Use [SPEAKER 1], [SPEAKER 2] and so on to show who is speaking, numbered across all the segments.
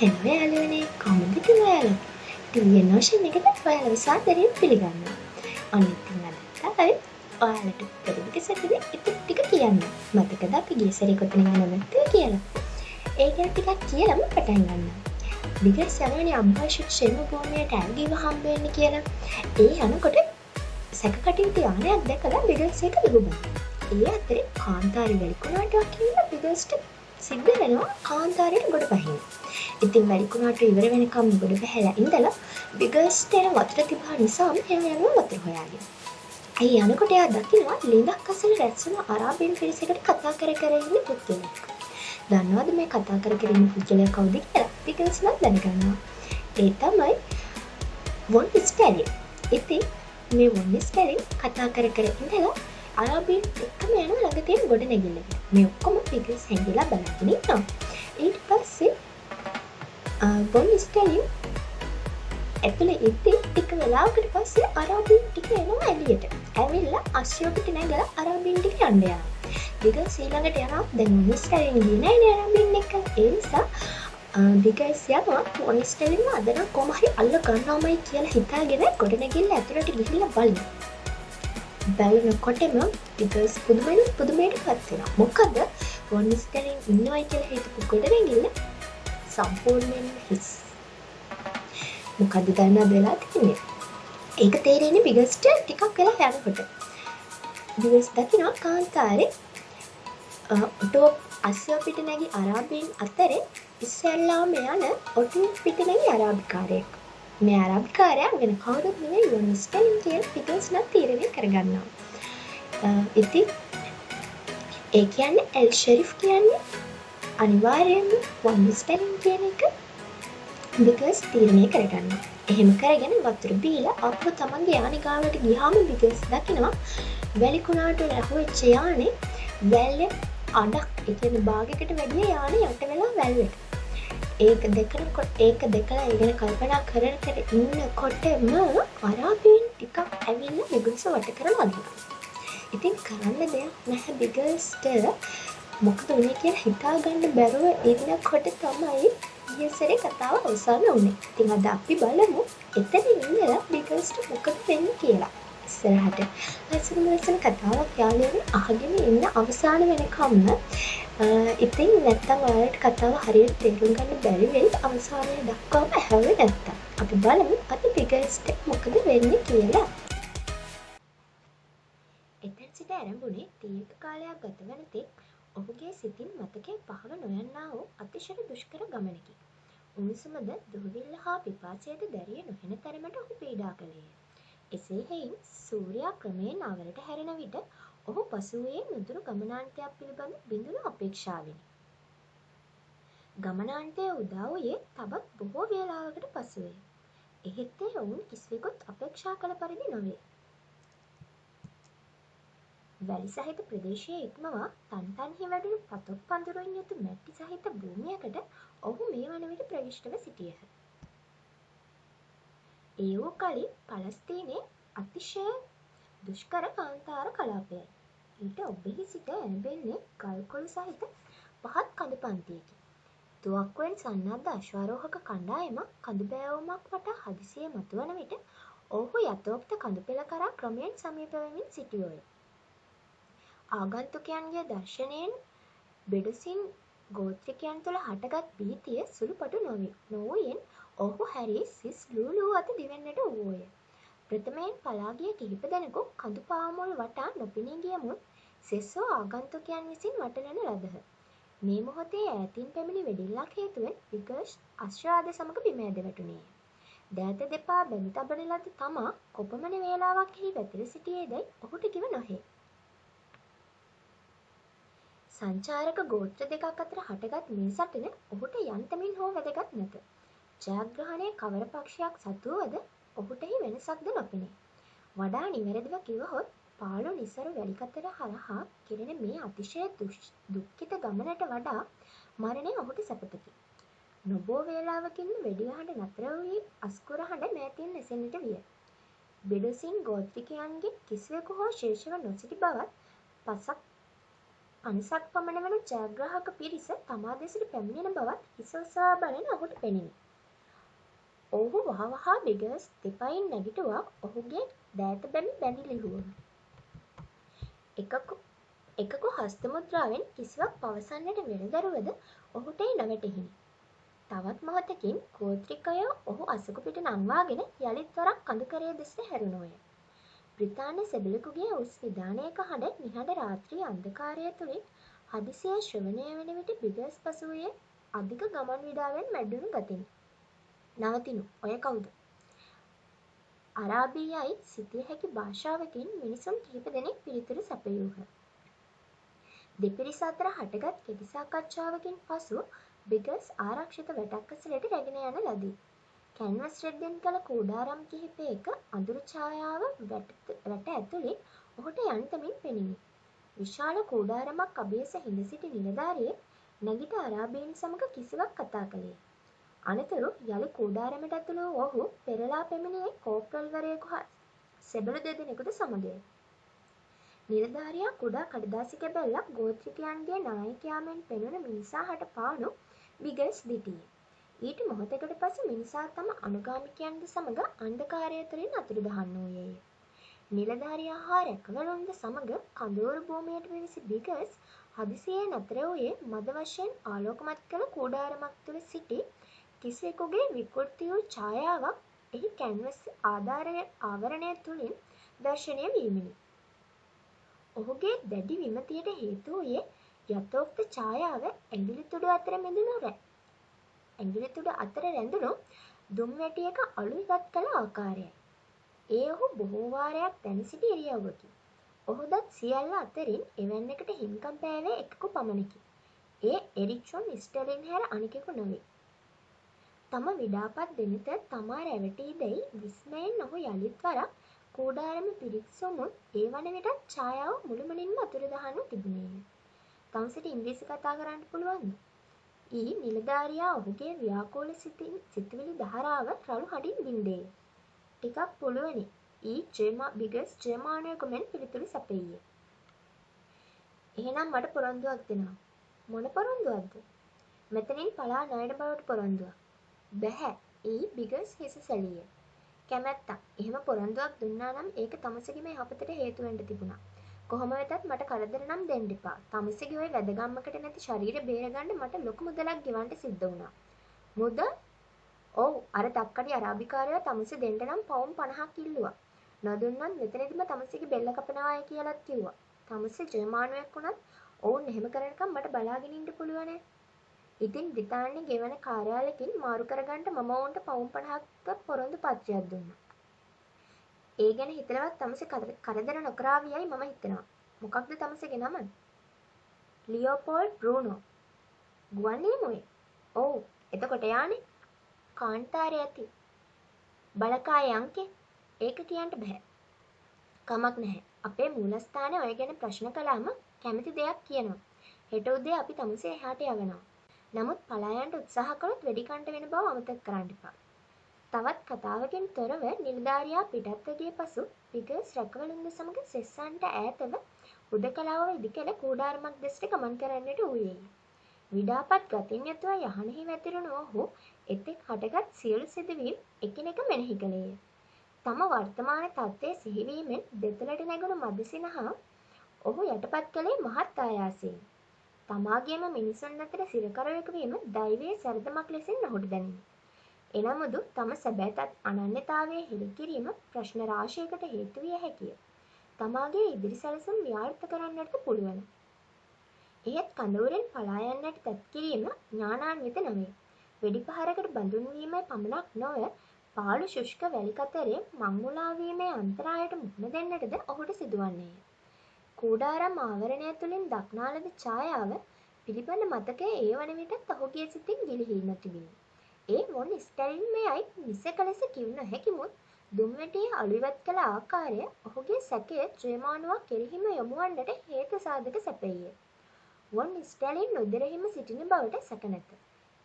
[SPEAKER 1] Hello යාළුවනේ කොහොමද ඉතින් ඔයාලා? ටීවී නෝෂන් එකට ඔයාලව සාදරයෙන් පිළිගන්නවා. අන්න ඉතින් අද තමයි ඔයාලට පෙරදිග සැකද ඉතින් ටික කියන්න. මතකද අපි ගිය සැරේ කොතන යනවද කියලා? ඒ ගැන ටිකක් කියලාම පටන් ගන්න. බිගස් යනවනේ අම්පාෂිත් ෂෙම භූමියට ඇල්ගීව හම්බ වෙන්න කියලා. ඒ යනකොට සැකකටින් යානයක් දැකලා බිගස් එක ලුබුබා. ඒ අතරේ කාන්තාරේ වැලිකුණාටුවක් කියලා බිගස්ට සිද්ධ වෙනවා කාන්තාරයට ගොඩ පහින්න. ඉතින් වැලිකුණාට ඉවර වෙනකම් ගොඩ බහැලා ඉඳලා බිගස්ට එන වතුර තිබා නිසාම එයා යනවා වතුර හොයාගෙන. ඒ යනකොට එයා දකිනවා ලිඳක් අසල රැස් වුණ අරාබියන් පිරිසකට කතා කර කර ඉන්න පුද්ගලයෙක්. දන්නවද මේ කතා කර කර ඉන්න පුද්ගලයා කවුද කියලා? බිගස් නම් දැනගන්නවා. ඒ තමයි වොන් ස්ටැලින්. ඉතින් මේ වොන් ස්ටැලින් කතා කර කර ඉඳලා අරාබියන් එක්කම යන ළඟ තියෙන ගොඩ නැගිල්ලකට. මේ ඔක්කොම බිගස් හැංගිලා බලගෙන ඉන්නවා. ඊට පස්සේ වොන් ස්ටැලින් ඇතුළේ ඉද්දි ටික වෙලාවකට පස්සේ අරාබියන් ටික එනවා එළියට. ඇවිල්ලා අශ්වයකට නැගලා අරාබියන් ටික යන්න යනවා. බිගස් ඊළඟට යනවා දැන් වොන් ස්ටැලින් ගියේ නෑනේ අරාබියන් එක්ක. ඒ නිසා බිගස් යනවා වොන් ස්ටැලින්ව අද නම් කොහොම හරි අල්ල ගන්නවමයි කියලා හිතාගෙන ගොඩ නැගිල්ල ඇතුළට ගිහිල්ලා බලනවා. බලනකොටම බිගස් පුදුමයට පත් වෙනවා. මොකද වොන් ස්ටැලින් ඉන්නවයි කියලා හිතපු ගොඩ නැගිල්ල සම්පූර්ණයෙන් හිස්. මොකද්ද දන්නවද වෙලා තින්නේ? ඒක තේරෙන්නේ බිගස්ට ටිකක් වෙලා යනකොට. බිගස් දකිනවා කාන්තාරේ ඔටෝ අස්සව පිට නැගි අරාබියන් අතරේ ඉස්සෙල්ලාම යන ඔටෝ පිට නැගි අරාබිකාරයෙක්. මේ අරාබිකාරයා වෙන කවුරුත් නෙවෙයි වොන් ස්ටැලින් කියන බිගස් නම් තීරණය කරගන්නවා. ඉතින් ඒ කියන්නේ එල් ෂෙරිෆ් කියන්නේ අනිවාර්යයෙන්ම වොන් ස්ටැලින් කියන එක බිගස් තීරණය කරගන්නවා. එහෙම කරගෙන වතුර බීලා අප්පු තමන්ගේ යානේ ගාවට ගියාම බිගස් දකිනවා වැලිකුණාට රැහුවෙච්ච යානේ වැල්ලේ අඩක්. ඒ කියන්නේ භාගයකට වැඩිය යානේ යට වෙලා වැල්ලට. ඒක දැකලා ඒ ගැන කල්පනා කර ඉන්නකොටම අරාබියන් ටිකක් ඇවිල්ලා බිගස් වට කරලා අදිනවා. ඉතින් කරන්න දෙයක් නැහැ බිගස්ට. මොකද උනේ කියලා හිතාගන්න බැරුව ඉන්නකොට තමයි ඊයසරේ කතාව අවසන් වුනේ. ඉතින් අද අපි බලමු එතන ඉඳලා බිගස්ට මොකද වෙන්නේ කියලා. ඉස්සරහට ලස්සන කතාවක් යාළුවනේ අහගෙන ඉන්න අවසාන වෙනකම්ම. ඉතින් නැත්තම් ඔයාලට කතාව හරියට තේරුම් ගන්න බැරි වෙයි අවසානයේ දක්වාම ඇහුවේ නැත්තම්. අපි බලමු අද බිගස්ට මොකද වෙන්නේ කියලා. එතෙන් සිට ආරම්භුනේ දීර්ඝ කාලයක් ගත වන තෙක් ඔහුගේ සිතින් මතකයේ පහව නොයන්නා වූ අතිශය දුෂ්කර ගමනකි. උණුසුමද දුහවිල්ල හා පිපාසයද දැරිය නොහෙන තරමට ඔහු පීඩා කළේය. එසේ හෙයින් සූර්යා ක්‍රමයෙන් අවරට හැරෙන විට ඔහු පසුවයේ නුදුරු ගමනාන්තයක් පිළිබඳ බිඳුණු අපේක්ෂාවෙනි. ගමනාන්තය උදා වූයේ තවත් බොහෝ වේලාවකට පසුවය. එහෙත් ඒ ඔවුන් කිසිවෙකුත් අපේක්ෂා කළ පරිදි නොවේ. වැලි සහිත ප්‍රදේශයේ ඉක්මවා තන්තන්හි වැඩුණු පතොක් පඳුරින් යුතු මැටි සහිත භූමියකට ඔහු මේ වන විට ප්‍රවිෂ්ටව සිටියහ. ඒ වූ කලින් පලස්තීනයේ අතිශය දුෂ්කර කාන්තාර කලාපයයි. ඊට ඔබෙහි සිට ඇරඹෙන්නේ ගල්කොළු සහිත පහත් කඳු පන්තියකි. තුවක්කුවෙන් සන්නද්ධ අශ්වාරෝහක කණ්ඩායමක් කඳු බෑවුමක් වටා හදිසියේ මතුවන විට ඔහු යථෝක්ත කඳු පෙළ කරා ක්‍රමයෙන් සමීප වෙමින් සිටියෝය. ආගන්තුකයන්ගේ දර්ශනයෙන් බෙඩුසින් ගෝත්‍රිකයන් තුළ හටගත් භීතිය සුළුපටු නොවූයෙන් ඔහු හැරී සිස් ලූලූ අත දිවෙන්නට වූවෝය. ප්‍රථමයෙන් පලා ගිය කිහිප දෙනෙකු කඳු පාමුල් වටා නොපෙනී ගිය මුත් සෙස්සෝ ආගන්තුකයන් විසින් වටලන ලදහ. මේ මොහොතේ ඈතින් පැමිණි වෙඩිල්ලක් හේතුවෙන් බිගස් අශ්වාද සමග බිම ඇද වැටුණේය. දෑත දෙපා බැමි තබන ලද තමා කොපමණ වේලාවක් එහි වැතිර සිටියේදැයි ඔහුට කිව නොහේ. සංචාරක ගෝත්‍ර දෙකක් අතර හටගත් මේ සටන ඔහුට යන්තමින් හෝ වැදගත් නැත. ජයග්‍රහණය කවර පක්ෂයක් සතුවද ඔහුටෙහි වෙනසක්ද නොපෙනේ. වඩා නිවැරදිව කිවහොත් පාළු නිසරු වැලිකතර හරහා කෙරෙන මේ අතිශය දුක්ඛිත ගමනට වඩා මරණය ඔහුට සැපතකි. නොබෝ වේලාවකින්ම වෙඩිහඬ නතර වූ අස්කුර හඬ මෑතින් ඇසෙන්නට විය. බෙඩුසින් ගෝත්‍රිකයන්ගේ කිසිවෙකු හෝ ශේෂව නොසිටි බවත් පසක් 50ක් පමණ වන ජයග්‍රාහක පිරිස තමා දෙසට පැමිණෙන බවත් හිස ඔසවා බලන ඔහුට පෙනිනි. ඔහු වහවහා බිගර්ස් දෙපයින් නැගිටුවා ඔහුගේ දෑත බැඳි ලිහුවම. එකකු හස්තමුද්‍රාවෙන් කිසිවක් පවසන්නට වෙනදරුවද ඔහුට නොවැටහිනි. තවත් මොහොතකින් ගෝත්‍රිකයෝ ඔහු අසකු පිට නංවාගෙන යළිත් වරක් කඳුකරය දෙසට හැරුණෝය. බ්‍රිතාන්‍ය සෙබළෙකුගේ උස් විධානයක හඬ නිහඬ රාත්‍රී අන්ධකාරය තුළින් හදිසියේ ශ්‍රවණය වන විට බිගර්ස් පසුවූයේ අධික ගමන් විඩාවෙන් මැඩුණු ගතිනි. නවතිනු, ඔය කවුද? අරාබියයි සිතිය හැකි භාෂාවකින් මිනිසුන් කිහිප දෙනෙක් පිළිතුරු සැපයූහ. දෙපිරිස අතර හටගත් කෙටි සාකච්ඡාවකින් පසු බිගර්ස් ආරක්ෂිත වැටක් අසලට රැගෙන යන ලදී. කැන්වස් රෙද්දෙන් කළ කූඩාරම් කිහිපයක අඳුරු ඡායාව වැට ඇතුළින් ඔහුට යන්තමින් පෙනිනි. විශාල කූඩාරමක් අභියස හිඳ සිටි නිලධාරියෙක් නැගිට අරාබීන් සමග කිසිවක් කතා කළේ. අනතුරු යළි කූඩාරමට ඇතුළු වූ ඔහු පෙරලා පැමිණියේ කෝප්‍රල්වරයෙකු හා සෙබළු දෙදෙනෙකුට සමගය. නිලධාරියා කුඩා කඩදාසි කැබැල්ලක් ගෝත්‍රිකයන්ගේ නායකයා මෙන් පෙනුන මිනිසා හට පානු බිගර්ස් දිටියේ. ඊට මොහොතකට පසු මිනිසා තම අනුගාමිකයන්ද සමග අන්ධකාරය තුළින් අතුරුදහන් වූයේය. නිලධාරියා හා රැකවලුන්ද සමග කඳවුරු භූමියට පිවිසි බිගර්ස් හදිසියේ නතර වූයේ මද වශයෙන් ආලෝකමත් කළ කූඩාරමක් තුළ සිටි කිසිවෙකුගේ විකෘති වූ ඡායාවක් එහි කැන්වස් ආවරණය තුළින් දර්ශනය වීමෙනි. ඔහුගේ දැඩි විමතියට හේතු වූයේ යථෝක්ත ඡායාව ඇඟිලි තුඩු අතර රැඳුණු දුම් වැටියක අලු ඉවත් කළ ආකාරයයි. ඒ ඔහු බොහෝ වාරයක් දැන සිටි ඉරියව්වකි. ඔහු දත් සියල්ල අතරින් එවැන්නකට හිමිකම් පෑවේ එකකු පමණකි. ඒ එරික්සොන් ස්ටර්ලින් හැර අනෙකෙකු නොවේ. තම විඩාපත් දෙනත තමා රැවටී දැයි විස්මයෙන් ඔහු යළිත් වරක් කූඩාරම පිරික්සුමුත් ඒ වන විටත් ඡායාව මුළුමනින්ම අතුරුදහන්ව තිබුණේය. තමුසට ඉංග්‍රීසි කතා කරන්න පුළුවන්ද? ඊ නිලධාරියා ඔහුගේ ව්‍යාකූල සිතුවිලි ධාරාව රළු හඬින් බින්දේය. ටිකක් පුළුවනි. බිගර්ස් ජර්මානයෙකු මෙන් පිළිතුරු සැපයීය. එහෙනම් මට පොරොන්දුවක් දෙනවා. මොන පොරොන්දුවක්ද? මෙතනින් පලා නොයන බවට පොරොන්දුවක්. බැහැ. බිගර්ස් හිස සැලීය. කැමැත්තක්. එහෙම පොරොන්දුවක් දුන්නා නම් ඒක තමසගේ මේ යහපතට හේතු වෙන්න තිබුණා. කොහොම වෙතත් මට කරදර නම් දෙන්න එපා. තමසගේ ওই වැදගම්මකට නැති ශරීරය බේරගන්න මට ලොකු මුදලක් ගෙවන්න සිද්ධ වුණා. මුදල්? ඔව්, අර තක්කඩි අරාබිකාරයා තමස දෙන්න නම් පවුම් 50ක් ඉල්ලුවා. නොදුන්නොත් මෙතනදිම තමසගේ බෙල්ල කපනවායි කියලාත් කිව්වා. තමස ජර්මානුවෙක් වුණත් ඔවුන් එහෙම කරනකම් මට බලාගෙන ඉන්න පුළුවනේ. ඉතින් බ්‍රිතාන්‍ය ගෙවන කාර්යාලයකින් මාරු කරගන්න මම ඔවුන්ට පවුම් 50ක පොරොන්දු පත්‍රයක් දුන්නා. ඒ ගැන හිතලවත් තමස කරදර නොකරාවියයි මම හිතනවා. මොකක්ද තමසගේ නම? ලියෝපෝල්ඩ් බෲනෝ. ගුවන් නියමුවේ? ඔව්. එතකොට යානේ. කාන්තාරය ඇති. බලකායේ අංකේ? ඒක කියන්න බෑ. කමක් නැහැ. අපේ මූලස්ථානයේ ඔය ගැන ප්‍රශ්න කළාම කැමති දෙයක් කියනවා. හෙට උදේ අපි තමසේ එහාට යවනවා. නමුත් පලා යන්න උත්සාහ කළොත් වෙඩි කන්ට වෙන බව අමතක කරන්න එපා. තවත් කතාවකින් තොරව නිලධාරියා පිටත්ව ගිය පසු බිගර්ස් රැකවලුන්ද සමග සෙස්සන්ට ඈතව හුදකලාව ඉදිකළ කූඩාරමක් දෙසට ගමන් කරන්නට වූයේය. විඩාපත් ගතින් යුතුව යහනෙහි වැතිරුණු ඔහු එතෙක් හටගත් සියලු සිදුවීම් එකිනෙක මෙනෙහි කළේය. තම වර්තමාන තත්ත්වය සිහිවීමෙන් දෙතලට නැගුණු මදිසිනහා ඔහු යටපත් කළේ මහත් ආයාසයෙන්. තමාගේම මිනිසුන් අතර සිරකරුවෙකු වීම දෛවයේ සැරදමක් ලෙසින් ඔහුට දැනිනි. එනමුදු තම සැබෑ අනන්‍යතාවය හෙළි කිරීම ප්‍රශ්න රාශියකට හේතු විය හැකිය. තමාගේ ඉදිරි සැලසුම් ව්‍යාර්ථ කරන්නට පුළුවන්. එහෙත් කඳවුරෙන් පලා යන්නට තැත් කිරීම ඥානාන්විත නොවේ. වෙඩි පහරකට බඳුන් වීමේ පමණක් නොව පාළු ශුෂ්ක වැලි කතරේ මංමුලා වීමේ අන්තරායට මුහුණ දෙන්නටද ඔහුට සිදුවන්නේය. කූඩාරම් ආවරණය තුළින් දක්නා ලද ඡායාව පිළිබඳ මතකය ඒ වන විටත් ඔහුගේ සිතින් ගිලිහී නොතිබිණි. ඒ වොන් ස්ටැලින්මයයි නිසක ලෙස කිව නොහැකිමුත් දුම්වැටියේ අලු ඉවත් කළ ආකාරය ඔහුගේ සැකය ජර්මානුවක් කෙරෙහිම යොමුවන්නට හේතු සාධක සැපයීය. වොන් ස්ටැලින් උදෙරෙහිම සිටින බවට සැක නැත.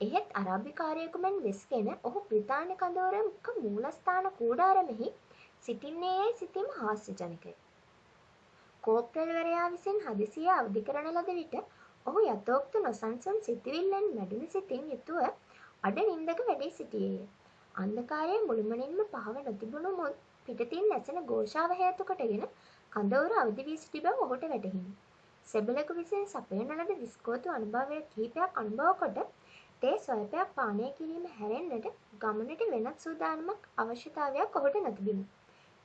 [SPEAKER 1] එහෙත් අරාබිකාරයෙකු මෙන් වෙස්ගෙන ඔහු බ්‍රිතාන්‍ය කඳවුරක මූලස්ථාන කූඩාරමෙහි සිටින්නේ යැයි සිතීම හාස්‍යජනකය. කෝප්‍රල්වරයා විසින් හදිසියේ අවදි කරන ලද විට ඔහු යථෝක්ත නොසන්සුන් සිතුවිල්ලෙන් මැඩුණු සිතින් යුතුව අඩ නින්දක වැඩී සිටියේය. අන්ධකාරයේ මුළුමනින්ම පහව නොතිබුණු මුත් පිටතින් ඇසෙන ഘോഷාව හේතු කොටගෙන කඳවුර අවදි වී සිටි බව ඔහුට වැටහිණි. සෙබළෙකු විසින් සපයන ලද විස්කෝතු අනුභවය කිහිපයක් අනුභව කොට තේ ස්වල්පයක් පානය කිරීම හැරෙන්නට ගමනට වෙනත් සූදානමක් අවශ්‍යතාවයක් ඔහුට නොතිබිණි.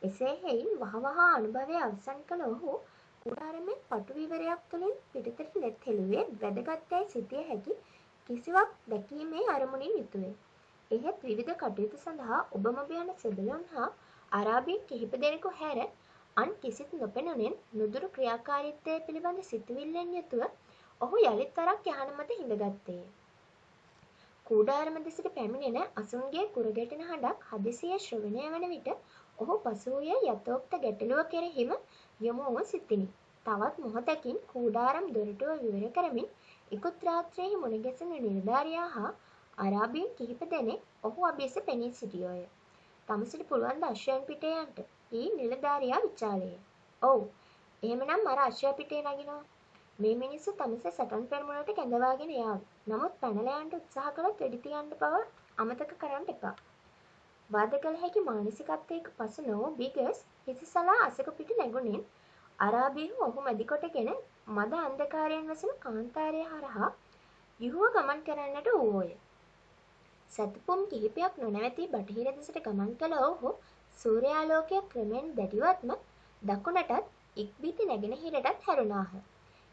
[SPEAKER 1] එසේ හෙයින් වහවහා අනුභවය අවසන් කළ ඔහු කුඩාරමේ පටු විවරයක් තුළින් පිටතට නෙත් හෙළුවේ වැදගත්යැයි සිතිය හැකි කිසිවක් දැකීමේ අරමුණින් යුතුවය. එහෙත් විවිධ කටයුතු සඳහා ඔබමොබ යන සෙබළුන් හා අරාබීන් කිහිප දෙනෙකු හැර අන් කිසිත් නොපෙනුනෙන් නුදුරු ක්‍රියාකාරීත්වය පිළිබඳ සිතුවිල්ලෙන් යුතුව ඔහු යළිත් වරක් යහන මත හිඳගත්තේය. කූඩාරම දෙසට පැමිණෙන අසුන්ගේ කුරගැටෙන හඬක් හදිසියේ ශ්‍රවණය වන විට ඔහු පසුවූයේ යථෝක්ත ගැටලුව කෙරෙහිම යොමු වූ සිතිනි. තවත් මොහොතකින් කූඩාරම් දොරටුව විවර කරමින් ඉකුත් රාත්‍රියෙහි මුණගැසුණු නිලධාරියා හා අරාබීන් කිහිප දෙනෙක් ඔහු අභියස පෙනී සිටියෝය. තමසට පුළුවන් ද අශ්වයන් පිටේ යන්ට? ඊ නිලධාරියා විචාලේය. ඔව්, එහෙමනම් අර අශ්වයා පිටේ නගිනවා. මේ මිනිස්සු තමස සටන් පෙරමුණට කැඳවාගෙන යාවි. නමුත් පැනලා යන්න උත්සාහ කළොත් වෙඩි තියන්න බව අමතක කරන්න එපා. වාද කළ හැකි මානසිකත්වයක පසු නොවූ බිගස් හිසිසලා අසක පිට නැගුණෙන් අරාබියහු ඔහු මැදි කොටගෙන මද අන්ධකාරයෙන් වැසුණු කාන්තාරය හරහා යුහුව ගමන් කරන්නට වූවෝය. සැතපුම් කිහිපයක් නොනැවතී බටහිර දෙසට ගමන් කළ ඔහු සූර්යාලෝකය ක්‍රමෙන් දැඩිවත්ම දකුණටත් ඉක්බිති නැගෙනහිරටත් හැරුණාහ.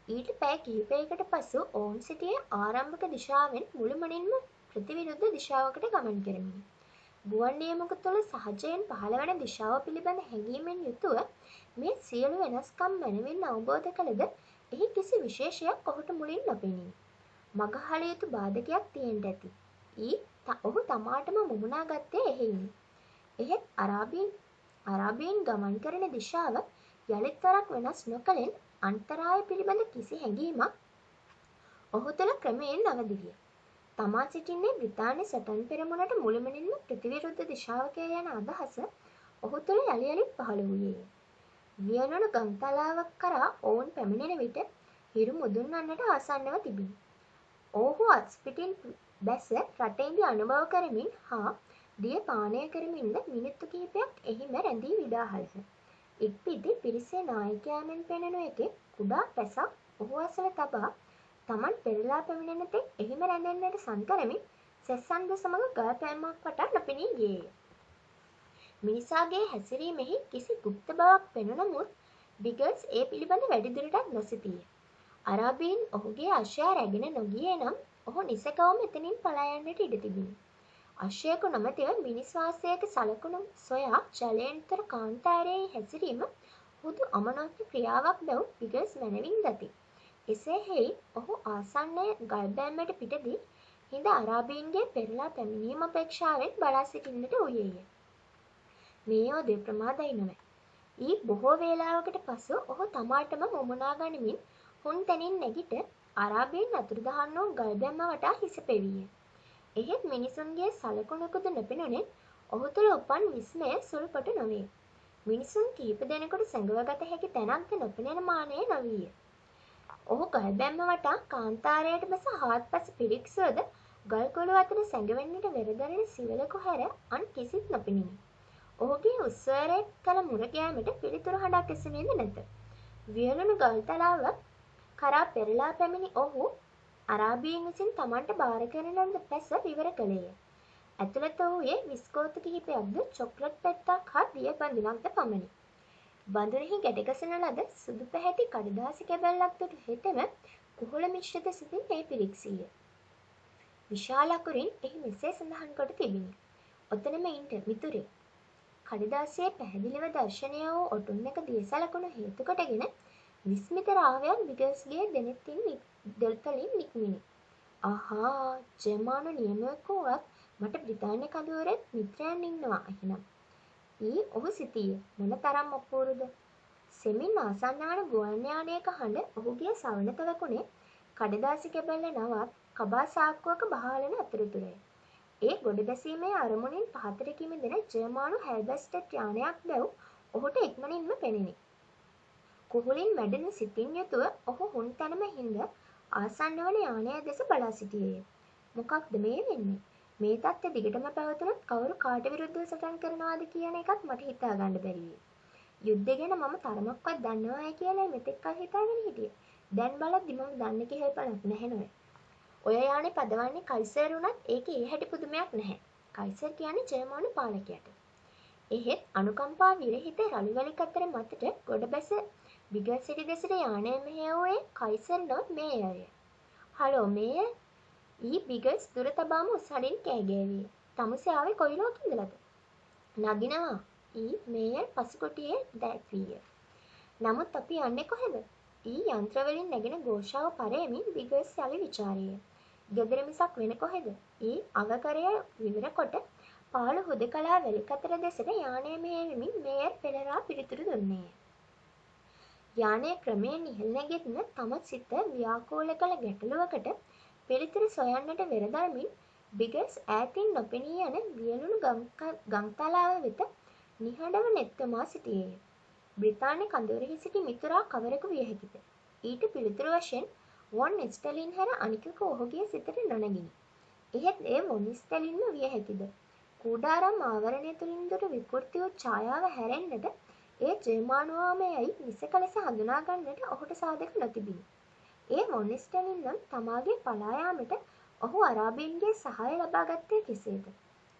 [SPEAKER 1] ඊට පැය කිහිපයකට පසු ඔවුන් සිටියේ ආරම්භක දිශාවෙන් මුළුමනින්ම ප්‍රතිවිරුද්ධ දිශාවකට ගමන් කරමිනි. ගුවන් නියමක තුළ සහජයෙන් පහළ වන දිශාව පිළිබඳ හැඟීමෙන් යුතුව මේ සියලු වෙනස්කම් මැනවින් අවබෝධ කළද එහි කිසි විශේෂයක් ඔහුට මුලින් නොපෙනී. මගහල යුතු බාධකයක් තියෙන්ට ඇති. ඔහු තමාටම මුහුණා ගත්තේ එහෙයිනි. එහෙත් අරාබීන් ගමන් කරන දිශාව යළිත් වරක් වෙනස් නොකළෙන් අන්තරාය පිළිබඳ කිසි හැඟීමක් ඔහු තුළ ක්‍රමයෙන් අවදි විය. තමා සිටින්නේ බ්‍රිතාන්‍ය සටන් පෙරමුණට මුළුමනින්ම ප්‍රතිවිරුද්ධ දිශාවකය යන අදහස ඔහු තුළ යළි යළිත් පහළ වූයේය. වියනොන ගම්තලාවක් කරා ඔවුන් පැමිණෙන විට හිරු මුදුන් වන්නට ආසන්නව තිබිණි. ඔහු අත්පිටින් බැස රටෙහිදී අනුභව කරමින් හා දිය පානය කරමින්ද මිනිත්තු කිහිපයක් එහිම රැඳී විදාහල්හ. ඉක්බිති පිරිසේ නායකයාමෙන් පෙනෙනු එකෙක් කුඩා පැසක් ඔහු අසල තබා තමන් පෙරලා පැමිණෙන තෙක් එහිම රැඳෙන්නට සන්කරමින් සෙස්සන්ද සමග ගල් පැල්මක් වටා නොපෙනී ගියේය. මිනිසාගේ හැසිරීමෙහි කිසි ගුප්ත බවක් පෙනුනමුත් බිගල්ස් ඒ පිළිබඳ වැඩිදුරටත් නොසිතිය. අරාබීන් ඔහුගේ අශ්වයා රැගෙන නොගියේ නම් ඔහු නිසකවම එතනින් පලා යන්නට ඉඩ තිබිණි. අශ්වයෙකු නොමැතිව මිනිස් වාසයක සලකුණු සොයා ජලයෙන් තොර කාන්තාරයේ හැසිරීම හුදු අමනෝඥ ක්‍රියාවක් බැව් බිගල්ස් මැනවින් දති. එසේ හෙයින් ඔහු ආසන්නය ගල්බෑමට පිටදී හිඳ අරාබීන්ගේ පෙරලා පැමිණීම අපේක්ෂාවෙන් බලා සිටින්නට වූයේය. මේ යෝධය ප්‍රමාදයි නොවැ. ඊ බොහෝ වේලාවකට පසු ඔහු තමාටම මුමුණා ගනිමින් හුන් තැනින් නැගිට අරාබීන් අතුරුදහන් වූ ගල්බැම්ම වටා හිස පෙවීය. එහෙත් මිනිසුන්ගේ සලකුණකුද නොපෙනුනෙන් ඔහු තුළ උපන් විස්මය සුළුපටු නොවේ. මිනිසුන් කිහිප දෙනෙකුට සැඟවගත හැකි තැනක්ද නොපෙනෙන මානය නොවීය. ඔහු ගල්බැම්ම වටා කාන්තාරයට බැස හාත්පස පිරික්සුවද ගල්කොළු අතර සැඟවෙන්නට වෙරදරන සිවලකු හැර අන් කිසිත් නොපෙනිනි. ඔහුගේ උත්සවරය කළ මුරගෑමට පිළිතුරු හඬක් එසුනේද නැත. වියලුණු ගල්තලාව කරා පෙරලා පැමිණි ඔහු අරාබීන් විසින් තමන්ට භාර කරන ලද පැස විවර කළේය. ඇතුළත වූයේ විස්කෝතු කිහිපයක්ද චොක්ලට් පෙත්තක් හා දිය බඳුනක්ද පමණි. බඳුනෙහි ගැටගසන ලද සුදු පැහැති කඩදාසි කැබැල්ලක් දුටු හෙතෙම කුහුල මිශ්‍රිත සිතින් එය පිරික්සීය. විශාල අකුරින් එහි මෙසේ සඳහන් කොට තිබිණි. ඔතනම ඉන්ට මිතුරේ. කඩදාසියේ පැහැදිලිව දර්ශනය වූ ඔටුන්නක දිය සලකුණු හේතු කොටගෙන විස්මිත රාවයක් බිගල්ස්ගේ දෙල්තලින් නික්මිණි. ආහා, ජර්මානු නියමයකුවත් මට බ්‍රිතාන්‍ය කඳවුරෙත් මිත්‍රයන් ඉන්නවා එහෙනම්. ඔහු සිතීය. මොන තරම් අපූරුද. සෙමින් ආසන්න වන ගුවන් යානයක හඬ ඔහුගේ සවනත වැකුණේ කඩදාසි කැබැල්ල නවත් කබා සාක්කුවක බහාලන අතරතුරය. ඒ ගොඩ බැසීමේ අරමුණින් පහතට කිමිදෙන ජර්මානු හැල්බස්ටට් යානයක් බැව් ඔහුට ඉක්මනින්ම පෙනිනි. කුහුලින් මැඩෙන සිතින් යුතුව ඔහු හුන් තැනම හිඳ ආසන්න වන යානය දෙස බලා සිටියේය. මොකක්ද මේ වෙන්නේ? මේ තත්ත්වය දිගටම පැවතුනොත් කවුරු කාට විරුද්ධව සටන් කරනවාද කියන එකත් මට හිතා ගන්න බැරි වෙයි. යුද්ධය ගැන මම තරමක්වත් දන්නවායි කියලා මෙතෙක් කල් හිතාගෙන හිටියේ. දැන් බලද්දි මම දන්නේ කියලා බලක් නැහැ නෝ. ඔය යානේ පදවන්නේ කයිසර් උනත් ඒකේ ඒ හැටි පුදුමයක් නැහැ. කයිසර් කියන්නේ ජර්මනි පාලකයාට. එහෙත් අනුකම්පා විරහිත රළු වැලි අතර මතට ගොඩ බැස බිගල් සිටි දෙසට යානය මෙහෙයුවේ කයිසර් නො මේයර්ය. හලෝ මේයර්. ඊ බිගල්ස් දුර තබාම උසහලින් කෑගෑවිය. තමුසේ ආවේ කොයි ලෝකෙන්දලද? නගිනවා. ඊ මේයර් පසුකොටියේ දැක්විය. නමුත් අපි යන්නේ කොහෙද? ඊ යන්ත්‍රවලින් නැගෙන ഘോഷාව පරයමින් බිගල්ස් යලි විචාරය. ගෙදර මිසක් වෙන කොහෙද? ඊ අවකරය විවර කොට පාළු හුදකලා වැලි කතර දෙසට යානය මෙහෙයමින් මේයර් පෙරරා පිළිතුරු දුන්නේය. යානය ක්‍රමයෙන් ඉහළ නැගෙත්ම තම සිත ව්‍යාකූල කළ ගැටලුවකට පිළිතුරු සොයන්නට වෙරදරමින් බිගල්ස් ඈතින් නොපෙනී යන වියලුණු ගම්තලාව වෙත නිහඬව නෙත්වමා සිටියේය. බ්‍රිතාන්‍ය කඳවුරෙහි සිටි මිතුරා කවරෙකු විය හැකිද? ඊට පිළිතුරු වශයෙන් වොන් ස්ටැලින් හැර අනිකෙකු ඔහුගේ සිතට නොනැගිනි. එහෙත් ඒ වොන් ස්ටැලින්ම විය හැකිද? කූඩාරම් ආවරණය තුළින් දුටු විකෘති වූ ඡායාව හැරෙන්නට ඒ ජර්මානුවාමයයි නිසක ලෙස හඳුනා ගන්නට ඔහුට සාධක නොතිබිණි. ඒ වොන් ස්ටැලින් නම් තමාගේ පලා යාමට ඔහු අරාබීන්ගේ සහාය ලබා ගත්තේ කෙසේද?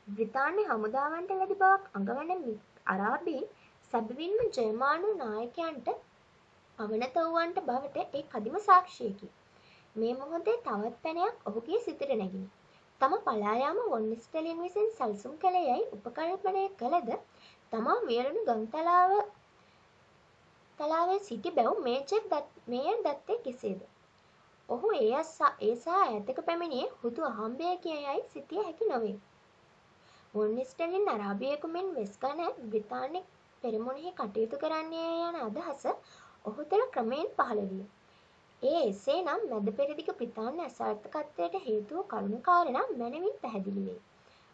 [SPEAKER 1] බ්‍රිතාන්‍ය හමුදාවන්ට ලැබි බවක් අඟවන අරාබීන් සැබවින්ම ජර්මානු නායකයන්ට අවනත වූවන්ට බවට ඒ කදිම සාක්ෂියකි. මේ මොහොතේ තවත් පැනයක් ඔහුගේ සිතට නැගිනි. තම පලා යාම වොන් ස්ටැලින් විසින් සැලසුම් කළේ යයි උපකල්පනය කළද තමා වියලුණු තලාවේ සිටි බැව් මේයර් දත්තේ කෙසේද? ඔහු ඒ සහ ඈතක පැමිණියේ හුදු අහම්බයකින් යයි සිතිය හැකි නොවේ. වොන් ස්ටැලින් අරාබියෙකු මෙන් වෙස් ගන බ්‍රිතාන්‍ය පෙරමුණෙහි කටයුතු කරන්නේ යන අදහස ඔහු තුළ ක්‍රමයෙන් පහළ විය. ඒ එසේ නම් මැද පෙරදිග බ්‍රිතාන්‍ය අසාර්ථකත්වයට හේතු වූ කරුණු කාරණා මැනවින් පැහැදිලි වේ.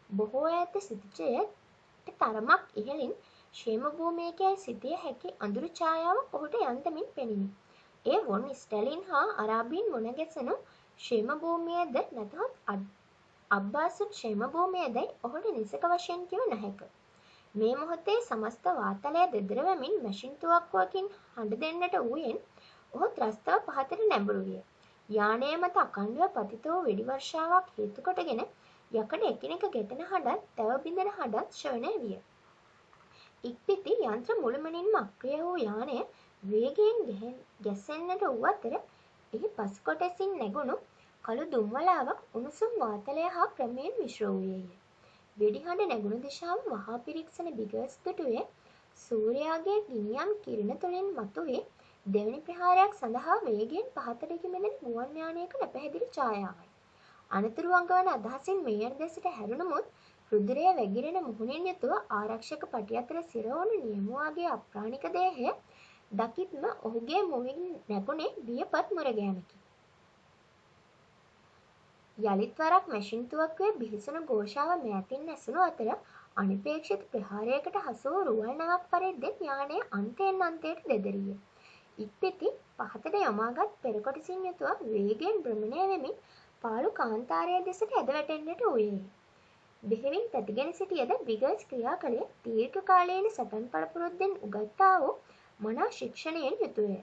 [SPEAKER 1] බොහෝ ඈත සිටිජයට තරමක් ඉහළින් ക്ഷേම භූමියකයි සිටිය හැකි අඳුරු ඡායාවක් ඔහුට යන්තමින් පෙනිනි. ඒ වොන් ස්ටැලින් හා අරාබීන් මුණ ගැසෙනු ക്ഷേම භූමියද නැතහොත් අබ්බාසු ക്ഷേම භූමියදයි ඔහුට නිසක වශයෙන් කිව නොහැක. මේ මොහොතේ සමස්ත වාතලය දෙදරවමින් මැෂින් තුවක්කුවකින් හඬ දෙන්නට වූයෙන් ඔහු ත්‍රස්තව පහතට නැඹුරු විය. යානය මත අඛණ්ඩව පතිත වූ වෙඩි වර්ෂාවක් හේතු කොටගෙන යකඩ එකිනෙක ගැටෙන හඬත් තැව බිඳෙන හඬත් ශ්‍රවණය විය. ඉක්බිති යන්ත්‍ර මුළුමනින්ම අක්‍රිය වූ යානය වේගයෙන් ගැසෙන්නට වූ අතර එහි පස් කොටසින් නැගුණු කළු දුම්වලාවක් උණුසුම් වාතලය හා ක්‍රමයෙන් මිශ්‍ර වූයේය. වෙඩිහඬ නැගුණු දිශාව වහා පිරික්සන බිගල්ස් දුටුවේ සූර්යාගේ ගිනියම් කිරණ තුළින් මතුවේ දෙවැනි ප්‍රහාරයක් සඳහා වේගයෙන් පහතට කිමෙන ගුවන් යානයක නැපැහැදිලි ඡායාවයි. අනතුරු අඟවන අදහසින් මේයර් දෙසට හැරුණමුත් රුධිරය වැగిරෙන මුහුණින් යුතුව ආරක්ෂක පටි අතර සිරවුණු නියමුවාගේ අප්‍රාණික දේහය දකිත්ම ඔහුගේ මුවින් නැගුණේ බියපත් මුරගෑමකි. යළිත් වරක් මැෂින් තුවක්කුවේ බිහිසුණු ഘോഷාව මෑතින් ඇසුණු අතර අනපේක්ෂිත ප්‍රහාරයකට හසු වූ රුවල් නවක් පරිද්දෙන් යානය අන්තයෙන් අන්තයට දෙදරිය. ඉක්බිති පහතට යමාගත් පෙරකොටසින් යුතුව වේගයෙන් භ්‍රමණය වෙමින් පාළු කාන්තාරය දෙසට ඇද වැටෙන්නට වූයේ. බෙහෙවින් පැතිගෙන සිටියද බිගල්ස් ක්‍රියා කළේ දීර්ඝ කාලීන සටන් පළපුරුද්දෙන් උගත්තා වූ මනා ශික්ෂණයෙන් යුතුවය.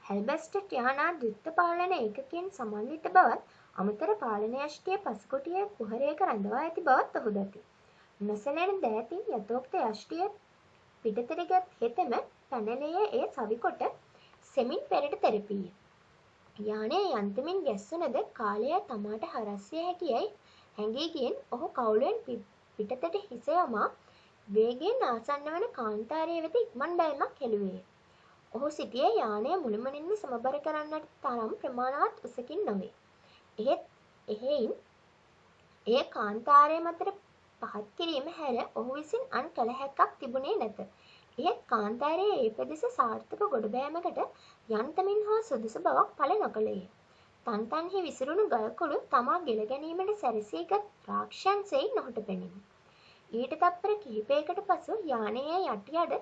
[SPEAKER 1] හැල්බස්ටට් යානා ද්විත්ව පාලන ඒකකයෙන් සමන්විත බවත් අමතර පාලන යෂ්ටියේ පසුකොටියේ කුහරයක රඳවා ඇති බවත් ඔහු දති. නොසැලෙන දෑතින් යථෝක්ත යෂ්ටිය පිටතට ගත් හෙතෙම පැනලයේ ඒ සවිකොට සෙමින් පෙරට තෙරපීය. යානය යන්තමින් ගැස්සුනද කාලය තමාට හරස්විය හැකියයි හැඟී ගියෙන් ඔහු කවුලෙන් පිටතට හිස යමා වේගයෙන් ආසන්න වන කාන්තාරය වෙත ඉක්මන් බැල්මක් හෙළුවේය. ඔහු සිටියේ යානය මුළුමනින්ම සමබර කරන්නට තරම් ප්‍රමාණවත් උසකින් නොවේ. එහෙත් එහෙයින් එය කාන්තාරය මතට පහත් කිරීම හැර ඔහු විසින් අන් කළ හැක්කක් තිබුණේ නැත. එහෙත් කාන්තාරයේ ඒ ප්‍රදේශ සාර්ථක ගොඩබෑමකට යන්තමින් හෝ සුදුසු බවක් පළ නොකළේය. තන්තන්හි විසිරුණු ගල්කුළු තමා ගෙල ගැනීමට සැරසීගත් රාක්ෂයන්සෙයි නොහොට පෙනිනි. ඊට තත්පර කිහිපයකට පසු යානයේ යටි අඩ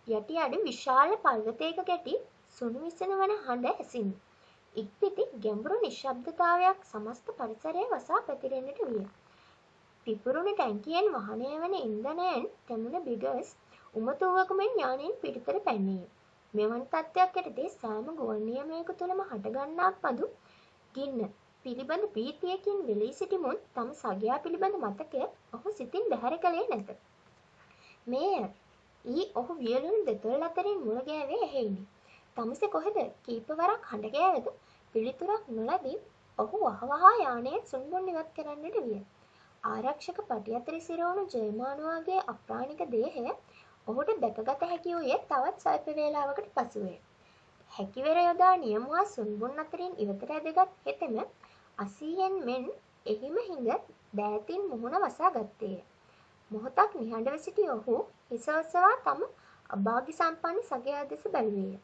[SPEAKER 1] යටි අඩි විශාල පර්වතයක ගැටි සුණු විසන වන හඬ ඇසිණි. ඉක්බිති ගැඹුරු නිශ්ශබ්දතාවයක් සමස්ත පරිසරය වසා පැතිරෙන්නට විය. පිපුරුණු ටැංකියෙන් වහනය වන ඉන්ධනයෙන් තැමුණ බිගස් උමතුවකුමෙන් යානයෙන් පිටතට පැන්නේය. මෙවන් තත්ත්වයක් යටතේ සෑම ගුවන් නියමයක තුළම හටගන්නාක් බඳු ගින්න පිළිබඳ ප්‍රීතියකින් වෙලී සිටිමුන් තම සගයා පිළිබඳ මතකය ඔහු සිතින් බැහැර කළේ නැත. මේය ඔහු වියලුණු දෙතොල් අතරින් මුණ ගෑවේ එහෙයිනි. තමුසේ කොහෙද කීප වරක් හඬ ගෑවද පිළිතුරක් නොලැබී ඔහු වහවහා යානයෙන් සුන්බුන් ඉවත් කරන්නට විය. ආරක්ෂක පටි අතර සිරවුණු ජයමානුවාගේ අප්‍රාණික දේහය ඔහුට දැකගත හැකි වූයේ තවත් ස්වල්ප වේලාවකට පසුවය. හැකිවර යොදා නියමුවා සුන්බුන් අතරින් ඉවතට ඇදගත් හෙතෙම අසීයෙන් මෙන් එහිම හිඳ දෑතින් මුහුණ වසා ගත්තේය. මොහොතක් නිහඬව සිටි ඔහු හිස ඔසවා තම අභාග්‍ය සම්පන්න සගයා දෙස බැලුවේය.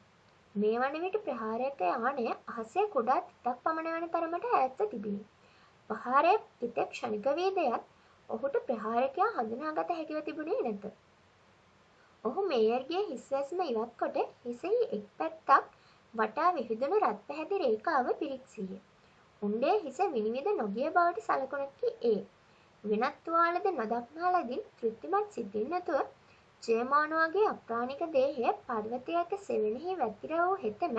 [SPEAKER 1] මේ වන විට ප්‍රහාරයක යානය අහසේ කුඩා තිතක් පමණ වන තරමට ඈත්ව තිබිණි. ප්‍රහාරය කෙතෙක් ක්ෂණික වේදයත් ඔහුට ප්‍රහාරකයා හඳුනාගත හැකිව තිබුණේ නැත. ඔහු මේයර්ගේ හිස්වැස්ම ඉවත් කොට හිසෙහි එක් පැත්තක් වටා විහිදුණු රත් පැහැති රේඛාව පිරික්සීය. උණ්ඩේ හිස විනිවිද නොගිය බවට සලකුණකි ඒ. වෙනත් තුවාලද නොදක්නා ලදින් තෘප්තිමත් සිතින් නැතුව ජයමානුවාගේ අප්‍රාණික දේහය පර්වතයක සෙවණෙහි වැතිර වූ හෙතෙම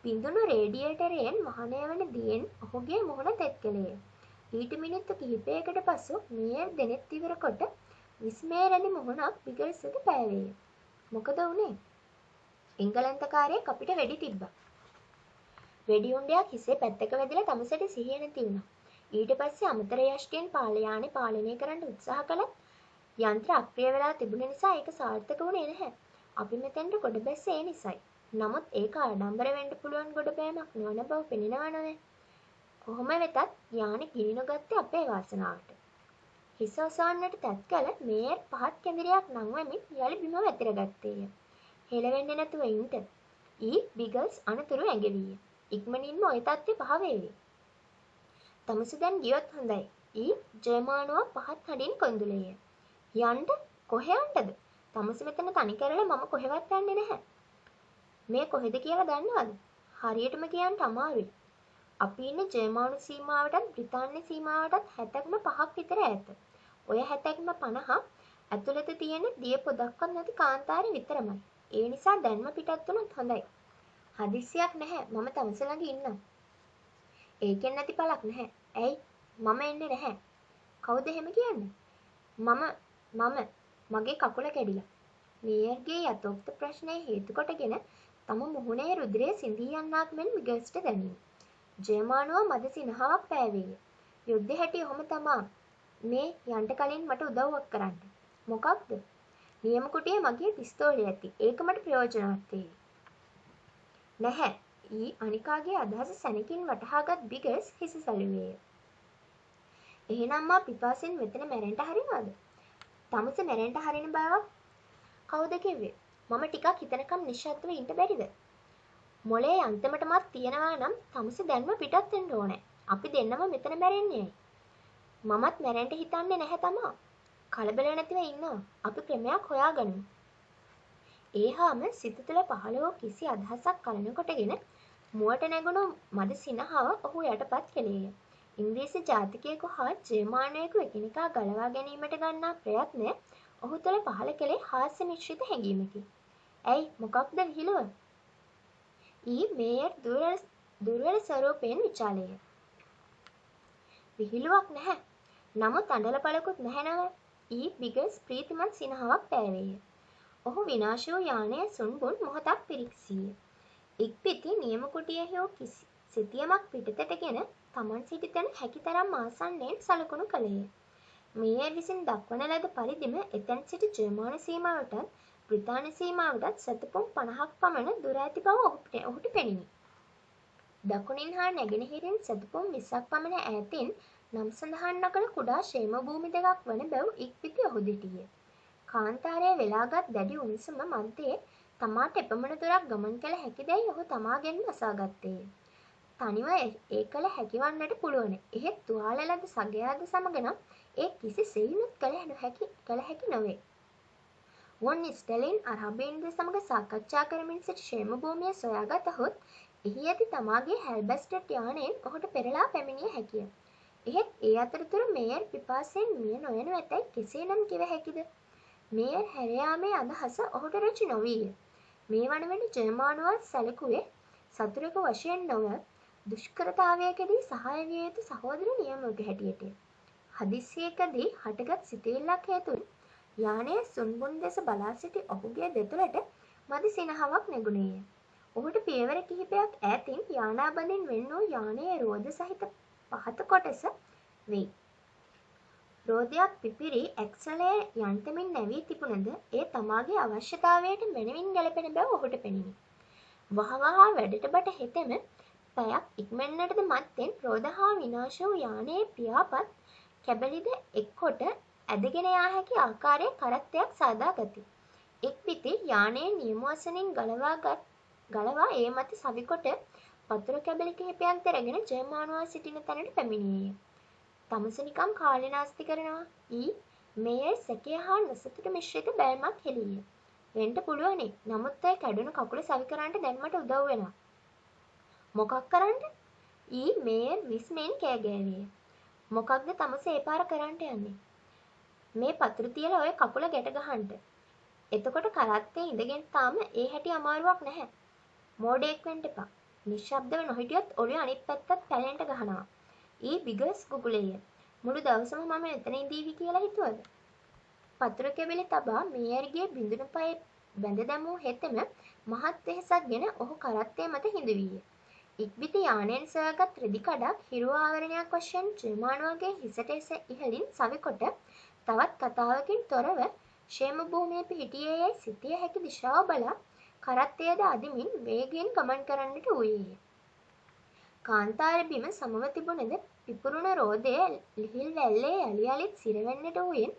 [SPEAKER 1] පිඳුණු රේඩියේටරයෙන් වහනය වන දියෙන් ඔහුගේ මුහුණ තෙත් කළේය. ඊට මිනිත්තු කිහිපයකට පසු මේයර් දෙනෙත් ඉවර කොට විස්මය රැලි මුහුණක් බිගල්ස්ට පෑවේය. මොකද වුණේ? එංගලන්තකාරයෙක් අපිට වෙඩි තිබ්බා. වෙඩි උණ්ඩයක් හිසේ පැත්තක වැදිලා තමුසට සිහිය නැති වුණා. ඊට පස්සේ අමතර යෂ්ටියෙන් පාලයානේ පාලනය කරන්න උත්සාහ කළත් යන්ත්‍ර අක්‍රිය වෙලා තිබුණ නිසා ඒක සාර්ථක වුණේ නැහැ. අපි මෙතෙන්ට ගොඩ බැස්සේ ඒ නිසයි. නමුත් ඒක ආඩම්බර වෙන්න පුළුවන් ගොඩ බෑමක් නොවන බව පෙනෙනවා නේද? කොහොම වෙතත් යානේ ගිනි නොගත්තේ අපේ වාසනාවට. හිස ඔසවන්නට තත් කල මේයර් පහත් කැඳිරියක් නංවමින් යලි බිම වැතිර ගත්තේය. හෙලවෙන්නේ නැතුව ඉන්න. බිගල්ස් අනතුරු ඇඟවිය. ඉක්මනින්ම ওই තත්ත්වය පහ වේවි. තමුසේ දැන් ගියොත් හොඳයි. ජයමානුවා පහත් හඬින් කොඳුලේය. යන්න කොහෙ යන්නද? තමුසේ මෙතන තනි කරලා මම කොහෙවත් යන්නේ නැහැ. මේ කොහෙද කියලා දන්නවද? හරියටම කියන්න අමාරුයි. අපි ඉන්නේ ජර්මනි සීමාවටත් බ්‍රිතාන්‍ය සීමාවටත් 75ක් විතර ඈත. ඔය 75 ඇතුළත තියෙන දිය පොදක්වත් නැති කාන්තාරේ විතරමයි. ඒ නිසා දැන්ම පිටත් වුණොත් හොඳයි. හදිස්සියක් නැහැ. මම තමුසේ ළඟ ඉන්නම්. ඒකෙන් නැති පළක් නැහැ. ඇයි? මම එන්නේ නැහැ. කවුද එහෙම කියන්නේ? මගේ කකුල කැඩිලා. මේයර්ගේ යතෝක්ත ප්‍රශ්නය හේතු කොටගෙන තම මුහුණේ රුධිරය සිඳී යන්නාක් මෙන් විගස්ට දැනිනි. ජයමානුවා මද සිනහාවක් පෑවේය. යුද්ධ හැටි ඔහොම තමා. මේ යන්න කලින් මට උදව්වක් කරන්න. මොකක්ද? නියම කුටියේ මගේ පිස්තෝලය ඇති. ඒක මට ප්‍රයෝජනවත් වෙයි. නැහැ. අනිකාගේ අදහස සැනකින් වටහාගත් බිගස් හිස සැලුවේය. එහෙනම් මා පිපාසෙන් මෙතන මැරෙන්න හරිනවද? තමුසේ මැරෙන්න හරින බවක් කවුද කිව්වේ? මම ටිකක් හිතනකම් නිශ්ශබ්දව ඉන්න බැරිද? මොලේ අන්තිමටමත් තියනවා නම් තමුසේ දැන්ම පිටත් වෙන්න ඕනේ. අපි දෙන්නම මෙතන මැරෙන්නේ. මමත් මැරෙන්න හිතන්නේ නැහැ තමා. කලබල නැතිව ඉන්නවා. අපි ක්‍රමයක් හොයාගමු. ඒහාම සිත තුළ පහළ වූ කිසි අදහසක් කලන කොටගෙන මුවට නැගුණු මද සිනහව ඔහු යටපත් කළේය. ඉංග්‍රීසි ජාතිකයෙකු හා ජර්මනියෙකු එකිනෙකා ගලවා ගැනීමට ගන්නා ප්‍රයත්නය ඔහු තුළ පහළ කළේ හාස්‍ය මිශ්‍රිත හැඟීමකි. ඇයි මොකක්ද විහිළුව? මේයර් දුර්වල ස්වරූපයෙන් විචාලේය. විහිළුවක් නැහැ. නමුත් අඬල පළකුත් නැහැ නව. බිගස් ප්‍රීතිමත් සිනහවක් පෑවේය. ඔහු විනාශ වූ යානය සුන්බුන් මොහොතක් පිරික්සීය. ඉක්බිති නියම කුටියෙහි වූ කිසි සිතියමක් පිටතටගෙන තමන් සිටි තැන හැකිතරම් ආසන්නයෙන් සලකුණු කළේය. මේයර් විසින් දක්වන ලද පරිදිම එතැන් සිට ජර්මනි සීමාවටත් බ්‍රිතාන්‍ය සීමාවටත් සැතපුම් 50ක් පමණ දුර ඇති බව ඔහුට පෙනිනි. දකුණින් හා නැගෙනහිරින් සැතපුම් 20ක් පමණ ඈතින් නම් සඳහන් නොකළ කුඩා ශේම භූමි දෙකක් වන බැව් ඉක්බිති ඔහු දිටියේ. කාන්තාරය වෙලාගත් දැඩි උණුසුම මැද්දේ තමාට එපමණ දුරක් ගමන් කළ හැකිදැයි ඔහු තමාගෙන්ම අසාගත්තේය. තනිව ඒ කළ හැකිවන්නට පුළුවන්. එහෙත් තුවාල ලද සගයාද සමග නම් ඒ කිසි සෙයිනුත් කළ හැකි නොවේ. වොන් ස්ටැලින් අරාබියන්ගේ සමග සාකච්ඡා කරමින් සිට ෂේම භූමිය සොයාගතහොත් එහි ඇති තමාගේ හැල්බැස්ටට් යානයෙන් ඔහුට පෙරලා පැමිණිය හැකිය. එහෙත් ඒ අතරතුර මේයර් පිපාසයෙන් මිය නොයනු ඇතැයි කෙසේනම් කිව හැකිද? මේයර් හැරයාමේ අදහස ඔහුට රුචි නොවීය. මේ වන විට ජර්මානුවන් සැලකුවේ සතුරෙකු වශයෙන් නොව දුෂ්කරතාවයකදී සහාය විය යුතු සහෝදර නියමුවෙකු හැටියටය. හදිසියකදී හටගත් සිතුවිල්ලක් හේතුවෙන් යානයේ සුන්බුන් දෙස බලා සිටි ඔහුගේ දෙතුලට මදි සිනහවක් නැගුණේය. ඔහුට පියවර කිහිපයක් ඈතින් යානාබදින් වෙන් වූ යානයේ රෝද සහිත පහත කොටස වෙයි. රෝදයක් පිපිරි ඇක්සලය යන්තමින් නැවී තිබුණද ඒ තමාගේ අවශ්‍යතාවයට මැනවින් ගැලපෙන බව ඔහුට පෙනිනි. වහවහා වැඩට බට හෙතෙම පැයක් ඉක්මන්නටද මත්තෙන් රෝද හා විනාශ වූ යානයේ පියාපත් කැබලිද එක්කොට ඇදගෙන යා හැකි ආකාරයේ කරත්තයක් සාදා ගති. එක් පිටි යානයේ නියමුවසනින් ගලවා ඒ මත සවිකොට වතුර කැබලි කිහිපයක් දැරගෙන ජර්මානුවා සිටින තැනට පැමිණියේය. තමසනිකම් කාලය නාස්ති කරනවා. මේයර් සැකය හා නොසතුට මිශ්‍රිත බැල්මක් හෙළීය. වෙන්ට පුළුවනි. නමුත් ඔය කැඩුණු කකුල සවි කරන්නට දැන් මට උදව් වෙනවා. මොකක් කරන්නද? මේයර් විස්මයෙන් කෑ ගෑවිය. මොකක්ද තමස ඒ පාර කරන්නට යන්නේ? මේ පතුරු තියලා ඔය කකුල ගැට ගහන්න. එතකොට කරත්තේ ඉඳගෙන තාම ඒ හැටි අමාරුවක් නැහැ. මෝඩයෙක් වෙන්න එපා. නිශ්ශබ්දව නොහිටියොත් ඔළුවේ අනිත් පැත්තත් පැලෙන්ට ගහනවා. බිගස් ගුගුලේය. මුළු දවසම මම එතන ඉඳීවි කියලා හිතුවද? පතුරු කැබලි තබා මේයර්ගේ බිඳුණු පය බැඳ දැමූ හෙතෙම මහත් වෙහෙසක්ගෙන ඔහු කරත්තේ මත හිඳුවීය. ඉක්බිති යානයෙන් සොයාගත් රෙදි කඩක් හිරු ආවරණයක් වශයෙන් ජර්මානුවගේ හිසට ඉහළින් සවිකොට තවත් කතාවකින් තොරව ෂේම භූමියේ පිහිටියේ යැයි සිතිය හැකි දිශාව බලා කරත්තයද අදිමින් වේගයෙන් ගමන් කරන්නට වූයේය. කාන්තාර බිම සමව තිබුණද පිපුරුණ රෝදය ලිහිල් වැල්ලේ යළි යළිත් සිරවෙන්නට වූයෙන්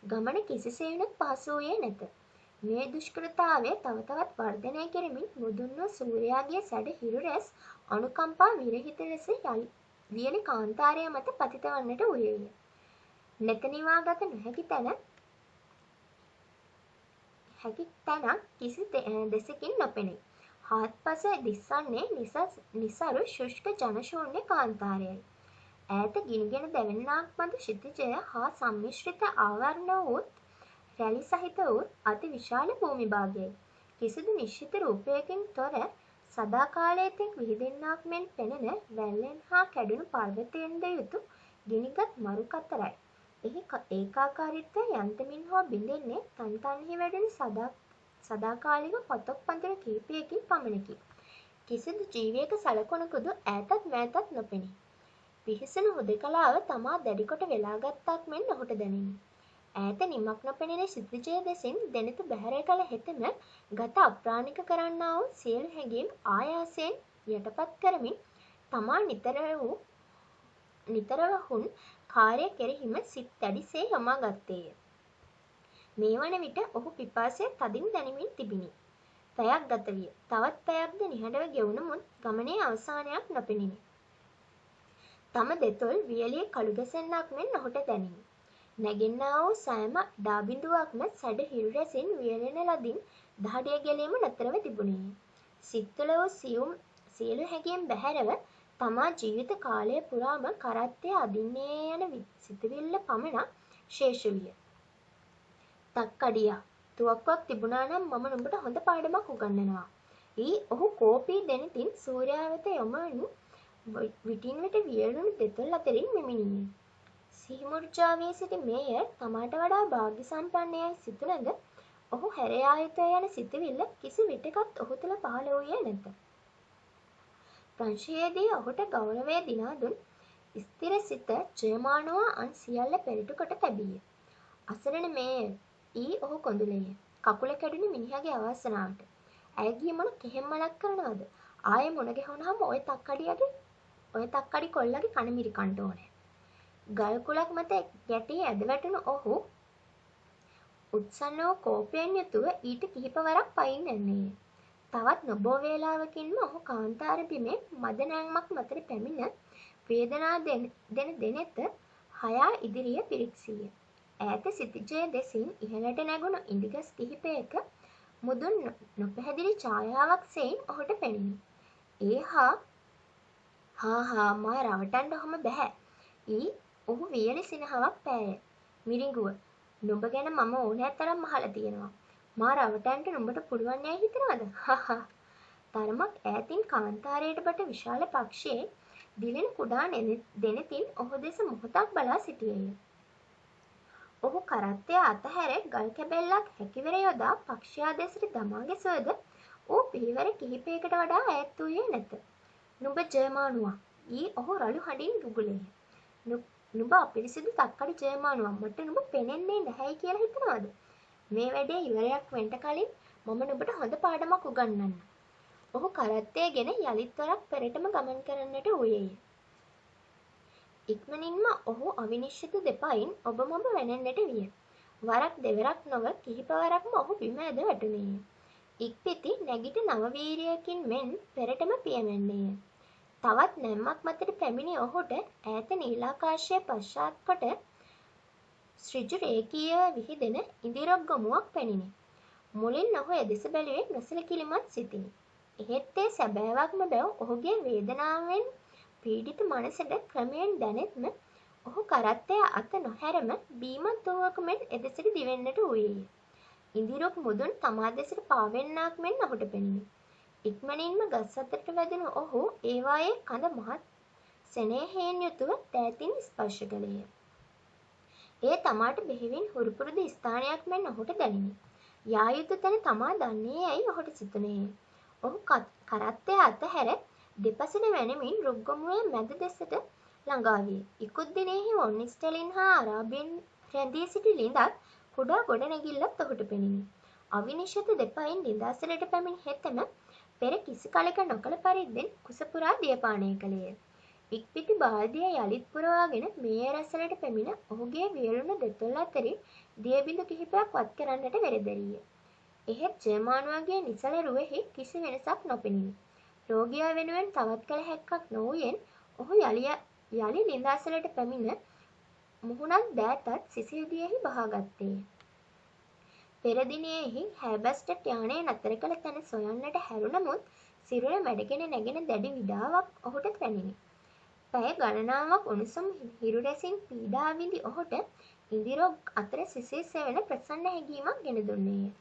[SPEAKER 1] ගමන කිසිසේනත් පහසු වූයේ නැත. මේ දුෂ්කරතාවය තව තවත් වර්ධනය කෙරෙමින් මුදුන් වූ සූර්යාගේ සැඩ හිරු රැස් අනුකම්පා විරහිත ලෙස වියලි කාන්තාරය මත පතිත වන්නට වූයේය. නැත නිවාගත නොහැකි තැනක් කිසි දෙසකින් නොපෙනේ. හාත්පස දිස්සන්නේ නිසරු ශුෂ්ක ජනශූන්‍ය කාන්තාරයයි. ඈත ගිනිගෙන දැවෙන්නාක් බඳු ශිතිජය හා සම්මිශ්‍රිත ආවරණ වූත් රැලි සහිත වූත් අති විශාල භූමි භාගයයි. කිසිදු නිශ්චිත රූපයකින් තොර සදාකාලයතෙක් විහිදෙන්නාක් මෙන් පෙනෙන වැල්ලෙන් හා කැඩුණු පර්වතයෙන්ද යුතු ගිනිගත් මරු කතරයි. එහි ඒකාකාරීත්වය යන්තමින් හෝ බිඳෙන්නේ තන්තන්හි වැඩෙන සදාකාලික පොතක් පන්තිර කීපයකින් පමණකි. කිසිදු ජීවියක සලකුණකුදු ඈතත් මෑතත් නොපෙනේ. පිහිසුණු හුදෙකලාව තමා දැඩිකොට වෙලාගත්තක් මෙන් ඔහුට දැනිනි. ඈත නිමක් නොපෙනෙන ශිතිජය දෙසින් දෙනත බැහැර කළ හෙතෙම ගත අප්‍රාණික කරන්නා වූ සියලු හැඟීම් ආයාසයෙන් යටපත් කරමින් තමා නිතරව හුන් කාර්ය කෙරෙහිම සිත් දැඩිසේ යොමා ගත්තේය. මේ වන විට ඔහු පිපාසය තදින් දැනෙමින් තිබිණි. පැයක් ගත විය. තවත් පැයක්ද නිහඬව ගෙවුණමුත් ගමනේ අවසානයක් නොපෙනිනි. තම දෙතොල් වියලිය කළු ගැසෙන්නක් මෙන් ඔහුට දැනිනි. නැගෙන්නා වූ සෑම ඩාබිඳුවක්ම සැඩ හිරු රැසින් වියලෙන ලදින් දහඩිය ගැලීම නතරව තිබුණේය. සිත්තුල වූ සියලු හැඟීම් බැහැරව තමා ජීවිත කාලය පුරාම කරත්තය අදින්නේ යන සිතවිල්ල පමණක් ශේෂ විය. තක්කඩියා තුවක්කුවක් තිබුණා නම් මම නුඹට හොඳ පාඩමක් උගන්වනවා. ඔහු කෝපී දෙනතින් සූර්යා වෙත යොමු විටින් විට වියලුණු දෙතොල් අතරින් මෙමිණියේ. සිහිමුර්ජාවේ සිටි මේයර් තමාට වඩා භාග්‍ය සම්පන්නයයි සිතුනද ඔහු හැර යා යුතුය යන සිතවිල්ල කිසි විටෙකත් ඔහු තුළ පහළ වූයේ නැත. ප්‍රංශයේදී ඔහුට ගෞරවය දිනා දුන් ස්ථිරසිත ජර්මානුවා අන් සියල්ල පෙරටු කොට තැබීය. අසරණ මේයර් ඔහු කොඳුලේය. කකුල කැඩුණු මිනිහාගේ අවාසනාවට. ඇයගේ මොන කෙහෙම් මලක් කරනවද? ආයෙ මුණ ගැහුණාම ඔය තක්කඩි කොල්ලගේ කන මිරිකන්න ඕනේ. ගල් කුලක් මත ගැටි ඇද වැටුණු ඔහු උත්සන්න වූ කෝපයෙන් යුතුව ඊට කිහිප වරක් පයින් යන්නේය. තවත් නොබෝ වේලාවකින්ම ඔහු කාන්තාර බිමේ මද නැංමක් මතට පැමිණ වේදනා දෙන දෙනෙත හයා ඉදිරිය පිරික්සීය. ඈත සිතිජය දෙසින් ඉහළට නැගුණු ඉඳිගස් කිහිපයක මුදුන් නොපැහැදිලි ඡායාවක් සෙයින් ඔහුට පෙනුනි. ඒ හා මා රවටන්න ඔහොම බැහැ. ඔහු වියලි සිනහවක් පෑය. මිරිඟුව, නුඹ ගැන මම ඕනෑ තරම් අහලා තියෙනවා. මා රවටන්න නුඹට පුළුවන් යයි හිතනවද? හහා. තරමක් ඈතින් කාන්තාරයට බට විශාල පක්ෂියෙක් දිලෙන කුඩා දෙනෙතින් ඔහු දෙස මොහොතක් බලා සිටියේය. ඔහු කරත්තය අතහැර ගල් කැබැල්ලක් හැකිවර යොදා පක්ෂයා දෙසට දමා ගැසුවද ඌ පියවර කිහිපයකට වඩා ඈත් වූයේ නැත. නුඹ ජයමානුවා. ඔහු රළු හඬින් ගුගුලේය. නුඹ අපිරිසිදු තක්කඩි ජයමානුවා. මට නුඹ පෙනෙන්නේ නැහැයි කියලා හිතනවද? මේ වැඩේ ඉවරයක් වෙන්න කලින් මම නුඹට හොඳ පාඩමක් උගන්වන්නම්. ඔහු කරත්තය ගෙන යළිත් වරක් පෙරටම ගමන් කරන්නට වූයේය. ඉක්මනින්ම ඔහු අවිනිශ්චිත දෙපයින් ඔබ මොබ වැනෙන්නට විය. වරක් දෙවරක් නොව කිහිපවරක්ම ඔහු බිම ඇද වැටුණේය. ඉක්පිති නැගිට නවවීරයකින් මෙන් පෙරටම පියමැන්නේය. තවත් නැම්මක් මතට පැමිණි ඔහුට ඈත නීලාකාශය පශ්චාත් කොට ඍජු රේඛීයව විහිදෙන ඉඳිරොක් ගොමුවක් පෙනිණි. මුලින් ඔහු එදෙස බැලුවේ නොසලකිලිමත් සිතින්. එහෙත් ඒ සැබෑවක්ම බැව් ඔහුගේ වේදනාවෙන් පීඩිත මනසට ක්‍රමයෙන් දැනෙත්ම ඔහු කරත්තය අත නොහැරම බීමත් වූවකු මෙන් එදෙසට දිවෙන්නට වූයේය. ඉඳිරොක් මුදුන් තමා දෙසට පාවෙන්නාක් මෙන් ඔහුට පෙනුනි. ඉක්මනින්ම ගස් අතරට වැදුණු ඔහු ඒවායේ කඳ මහත් සෙනෙහයෙන් යුතුව දෑතින් ස්පර්ශ කළේය. ඒ තමාට බෙහෙවින් හුරුපුරුදු ස්ථානයක් මෙන් ඔහුට දැනිනි. යා යුතු තැන තමා දන්නේ යැයි ඔහුට සිතුනේය. ඔහු කරත්තය අතහැර දෙපසට වැනෙමින් රුක්ගොමුවේ මැද දෙසට ළඟා විය. ඉකුත් දිනෙහි වොන්නිස්ටලින් හා අරාබියෙන් රැඳී සිටි ළිඳක් කුඩා ගොඩනැගිල්ලක් ඔහුට පෙනිනි. අවිනිශ්චිත දෙපයින් ළිඳ අසලට පැමිණි හෙතෙම පෙර කිසි කලෙක නොකළ පරිද්දෙන් කුස පුරා දියපානය කළේය. ඉක්පිති බාල්දිය යළිත් පුරවාගෙන මේ රැසලට පැමිණ ඔහුගේ වියළුණු දෙතොල් අතරින් දියබිඳු කිහිපයක් වත් කරන්නට වෙරදැරිය. එහෙත් ජයමානුවගේ නිසල රුවෙහි කිසි වෙනසක් නොපෙනිනි. රෝගියා වෙනුවෙන් තවත් කළ හැක්කක් නොවූයෙන් ඔහු යළි ළිඳ අසලට පැමිණ මුහුණත් දෑතත් සිසිල්දියෙහි බහාගත්තේය. පෙර දිනයෙහි හැබස්ටට් යානය නතර කළ තැන සොයන්නට හැරුණමුත් සිරුර මැඩගෙන නැගෙන දැඩි විඩාවක් ඔහුට පැමිණි. පැය ගණනාවක් උණුසුම් හිරු රැසින් පීඩා විඳි ඔහුට ඉඳිරොක් අතර සිසිල් සෙවන ප්‍රසන්න හැඟීමක් ගෙන දුන්නේය.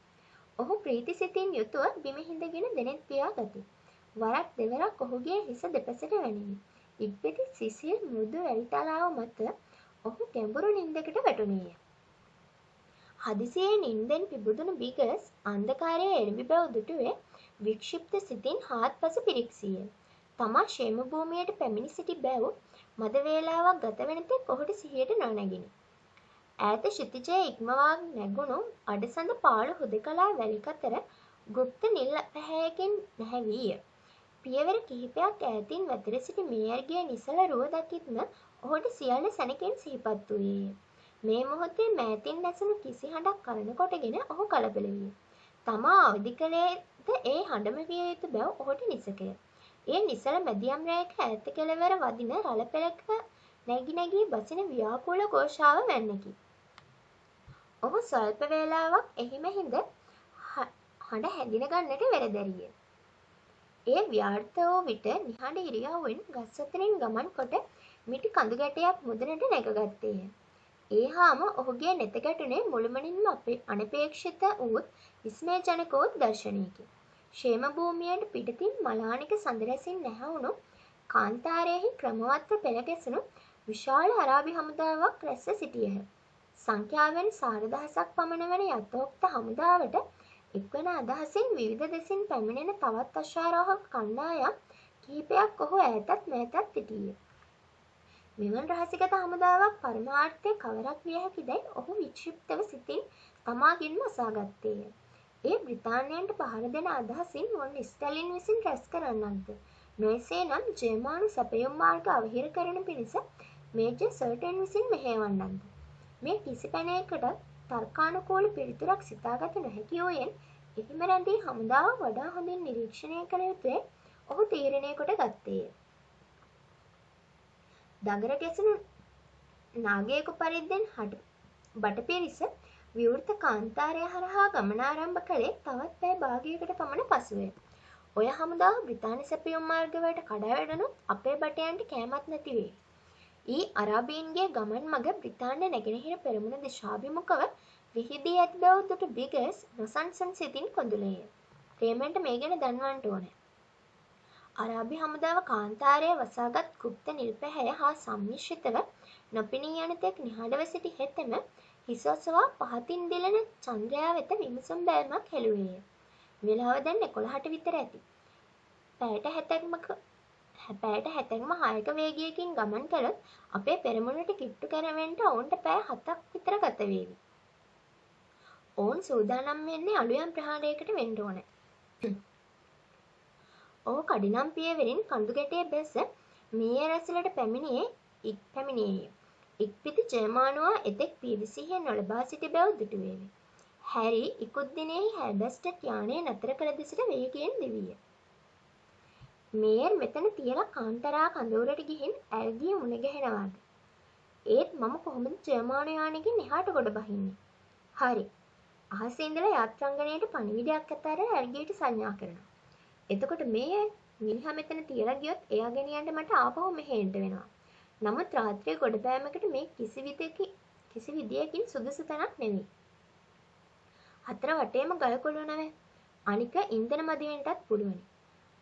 [SPEAKER 1] ඔහු ප්‍රීති සිතින් යුතුව බිම හිඳගෙන දෙනෙත් පියා ගති. වරක් දෙවරක් ඔහුගේ හිස දෙපසට වැනිනි. ඉක්පිති සිසිල් මෘදු වැලිතලාව මත ඔහු ගැඹුරු නින්දකට වැටුණේය. හදිසියේ නින්දෙන් පිබුදුණු බිගස් අන්ධකාරයේ එළඹි බව දුටුවේ වික්ෂිප්ත සිතින් හාත්පස පිරික්සීය. තමා ക്ഷേම භූමියට පැමිණි සිටි බැව් මද වේලාවක් ගත වෙන තෙක් ඔහුට සිහියට නොනැගිනි. ඈත ශිතිජයේ ඉක්මවා නැගුණු අඩසඳ පාළු හුදකලා වැලිකතර ගුප්ත නිල් පැහැයකින් නැහැවීය. පියවර කිහිපයක් ඈතින් වැතිර සිටි මේයර්ගේ නිසල රුව දකිත්ම ඔහුට සියල්ල සැනකින් සිහිපත් වූයේය. මේ මොහොතේ මෑතින් නැසුණු කිසි හඬක් කලන කොටගෙන ඔහු කලබල විය. තමා අවදි කළේද ඒ හඬම විය යුතු බව ඔහුට නිසැකය. ඒ නිසල මැදියම් රැයක ඈත කෙළවර වදින රළ පෙළක නැගි නැගී බසින ව්‍යාකූල ഘോഷාව වැන්නකි. ඔහු ස්වල්ප වේලාවක් එහිම හිඳ හඬ හැඳින ගන්නට වෙරදැරිය. ඒ ව්‍යාර්ථ වූ විට නිහඬ ඉරියව්වෙන් ගස් අතරින් ගමන් කොට මිටි කඳු ගැටයක් මුදනට නැගගත්තේය. ඒ හාම ඔහුගේ නෙත ගැටුනේ මුළුමනින්ම අනපේක්ෂිත වූත් විස්මයජනක වූත් දර්ශනයකි. ക്ഷേම භූමියට පිටතින් මලානික සඳ රැසින් නැහැවුණු කාන්තාරයෙහි ක්‍රමවත්ව පෙළ ගැසුණු විශාල අරාබි හමුදාවක් රැස්ව සිටියහ. සංඛ්‍යාවෙන් 4000ක් පමණ වන යථෝක්ත හමුදාවට එක්වන අදහසින් විවිධ දෙසින් පැමිණෙන තවත් අශ්වාරෝහක කණ්ඩායම් කිහිපයක් ඔහු ඈතත් මෑතත් සිටියේ. මෙවන් රහසිගත හමුදාවක් පරමාර්ථය කවරක් විය හැකිදැයි ඔහු වික්ෂිප්තව සිතින් තමාගින්ම අසාගත්තේය. ඒ බ්‍රිතාන්‍යයන්ට පහර දෙන අදහසින් වොන්නිස්ටලින් විසින් රැස් කරන්නක්ද? නොයසේ නම් ජර්මානු සැපයුම් මාර්ග අවහිර කරන පිණිස මේජර් සර්ටන් විසින් මෙහෙයවන්නක්ද? මේ කිසි පැනයකට තර්කානුකූල පිළිතුරක් සිතාගත නොහැකි වූයෙන් එහිම රැඳී හමුදාව වඩා හොඳින් නිරීක්ෂණය කළ යුතුය ඔහු තීරණය කොට ගත්තේය. දඟර ගැසුණු නාගයෙකු පරිද්දෙන් බටපිරිස විවෘත කාන්තාරය හරහා ගමනාරම්භ කළේ තවත් පැය භාගයකට පමණ පසුවය. ඔය හමුදාව බ්‍රිතාන්‍ය සැපයුම් මාර්ගවලට කඩා වැටුණොත් අපේ බටයන්ට කෑමක් නැති වෙයි. ඊ අරාබීන්ගේ ගමන් මඟ බ්‍රිතාන්‍ය නැගෙනහිර පෙරමුණ දිශාභිමුඛව විහිදී ඇති බව දුටු බ්‍රිගස් නොසන්සුන් සිතින් කොඳුළේය. රේමන්ට මේ ගැන දන්වන්න ඕනේ. අරාබි හමුදාව කාන්තාරය වසාගත් ගුප්ත නිර්පැහැය හා සම්මිශ්‍රිතව නොපෙනී යන තෙක් නිහඬව සිටි හෙතෙම හිස ඔසවා පහතින් දිලෙන චන්ද්‍රයා වෙත විමසුම් බැල්මක් හෙළුවේය. වෙලාව දැන් 11ට විතර ඇති. පැයට හැතැක්ම 6ක වේගයකින් ගමන් කළොත් අපේ පෙරමුණට කිට්ටු කරවෙන්න ඔවුන්ට පැය 7ක් විතර ගත වේවි. ඔවුන් සූදානම් වෙන්නේ අලුයම් ප්‍රහාරයකට වෙන්න ඕනේ. ඔහු කඩිනම් පියවරින් කඳු ගැටේ බැස මීය රැසලට පැමිණියේය. ඉක්බිති ජර්මානුවා එතෙක් පිවිසිහිය නොලබා සිටි බව දුටු වේවි. හැරි ඉකුත් දිනෙහි හැල්බස්ටඩ් යානය නතර කළ දෙසට වේගයෙන් දිවීය. මේර් මෙතන තියලා කාන්තරා කඳවුරට ගිහින් ඇල්ගිය මුණ ගැහෙනවාද? ඒත් මම කොහොමද ජර්මානු යානෙකින් එහාට ගොඩ බහින්නේ? හරි. අහසේ ඉඳලා යාත්‍රාංගණයට පණිවිඩයක් අතර ඇල්ගියට සංඥා කරනවා. එතකොට මේ මිනිහා මෙතන තියලා ගියොත් එයා ගෙනියන්න මට ආපහු මෙහෙ එන්න වෙනවා. නමුත් රාත්‍රියේ ගොඩ බෑමකට මේ කිසි විදියකින් සුදුසු තැනක් නෙවෙයි. හතර වටේම ගල් කොළු නැවේ. අනික ඉන්ධන මදි වෙන්නටත් පුළුවනි.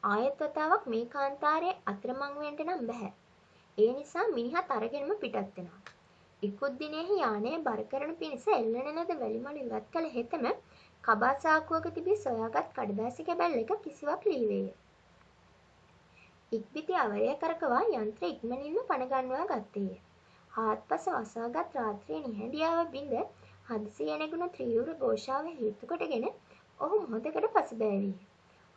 [SPEAKER 1] ආයෙත් වතාවක් මේ කාන්තාරයේ අතරමං වෙන්න නම් බෑ. ඒ නිසා මිනිහා තරගෙනම පිටත් වෙනවා. ඉක්ුත් දිනෙහි යානය බර කරන පිණිස එල්ලන ලද වැලිමලු ඉවත් කළ හෙතම කබා සාක්කුවක තිබී සොයාගත් කඩදාසි කැබැල්ලක කිසිවක් ලීවේය. ඉක්බිති අවරය කරකවා යන්ත්‍ර ඉක්මනින්ම පණගන්වා ගත්තේය. හාත්පස වසාගත් රාත්‍රියේ නිහඬියාව බිඳ හදිසියේ නැගුණු ත්‍රිවෘ ഘോഷාව හේතු කොටගෙන ඔහු මොහොතකට පසුබෑවීය.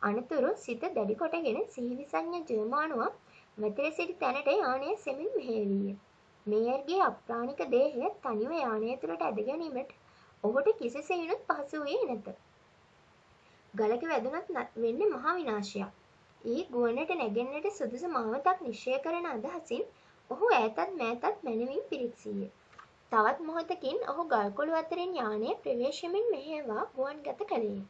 [SPEAKER 1] අනතුරු සිත දැඩි කොටගෙන සිහිවිසඤ්ඤ ජර්මානුවා මෙතෙර සිටි තැනට යානය සෙමින් මෙහෙයවීය. මේයර්ගේ අප්‍රාණික දේහය තනිව යානය තුළට ඇද ගැනීමට ඔහුට කිසිසේනුත් පහසු වූයේ නැත. ගලක වැදුනත් වෙන්නේ මහා විනාශයක්. ඊ ගුවනට නැගෙන්නට සුදුසු මාවතක් නිශ්චය කරන අදහසින් ඔහු ඈතත් මෑතත් මැනවින් පිරික්සීය. තවත් මොහොතකින් ඔහු ගල්කොළු අතරින් යානය ප්‍රවේශමෙන් මෙහෙයවා ගුවන්ගත කළේය.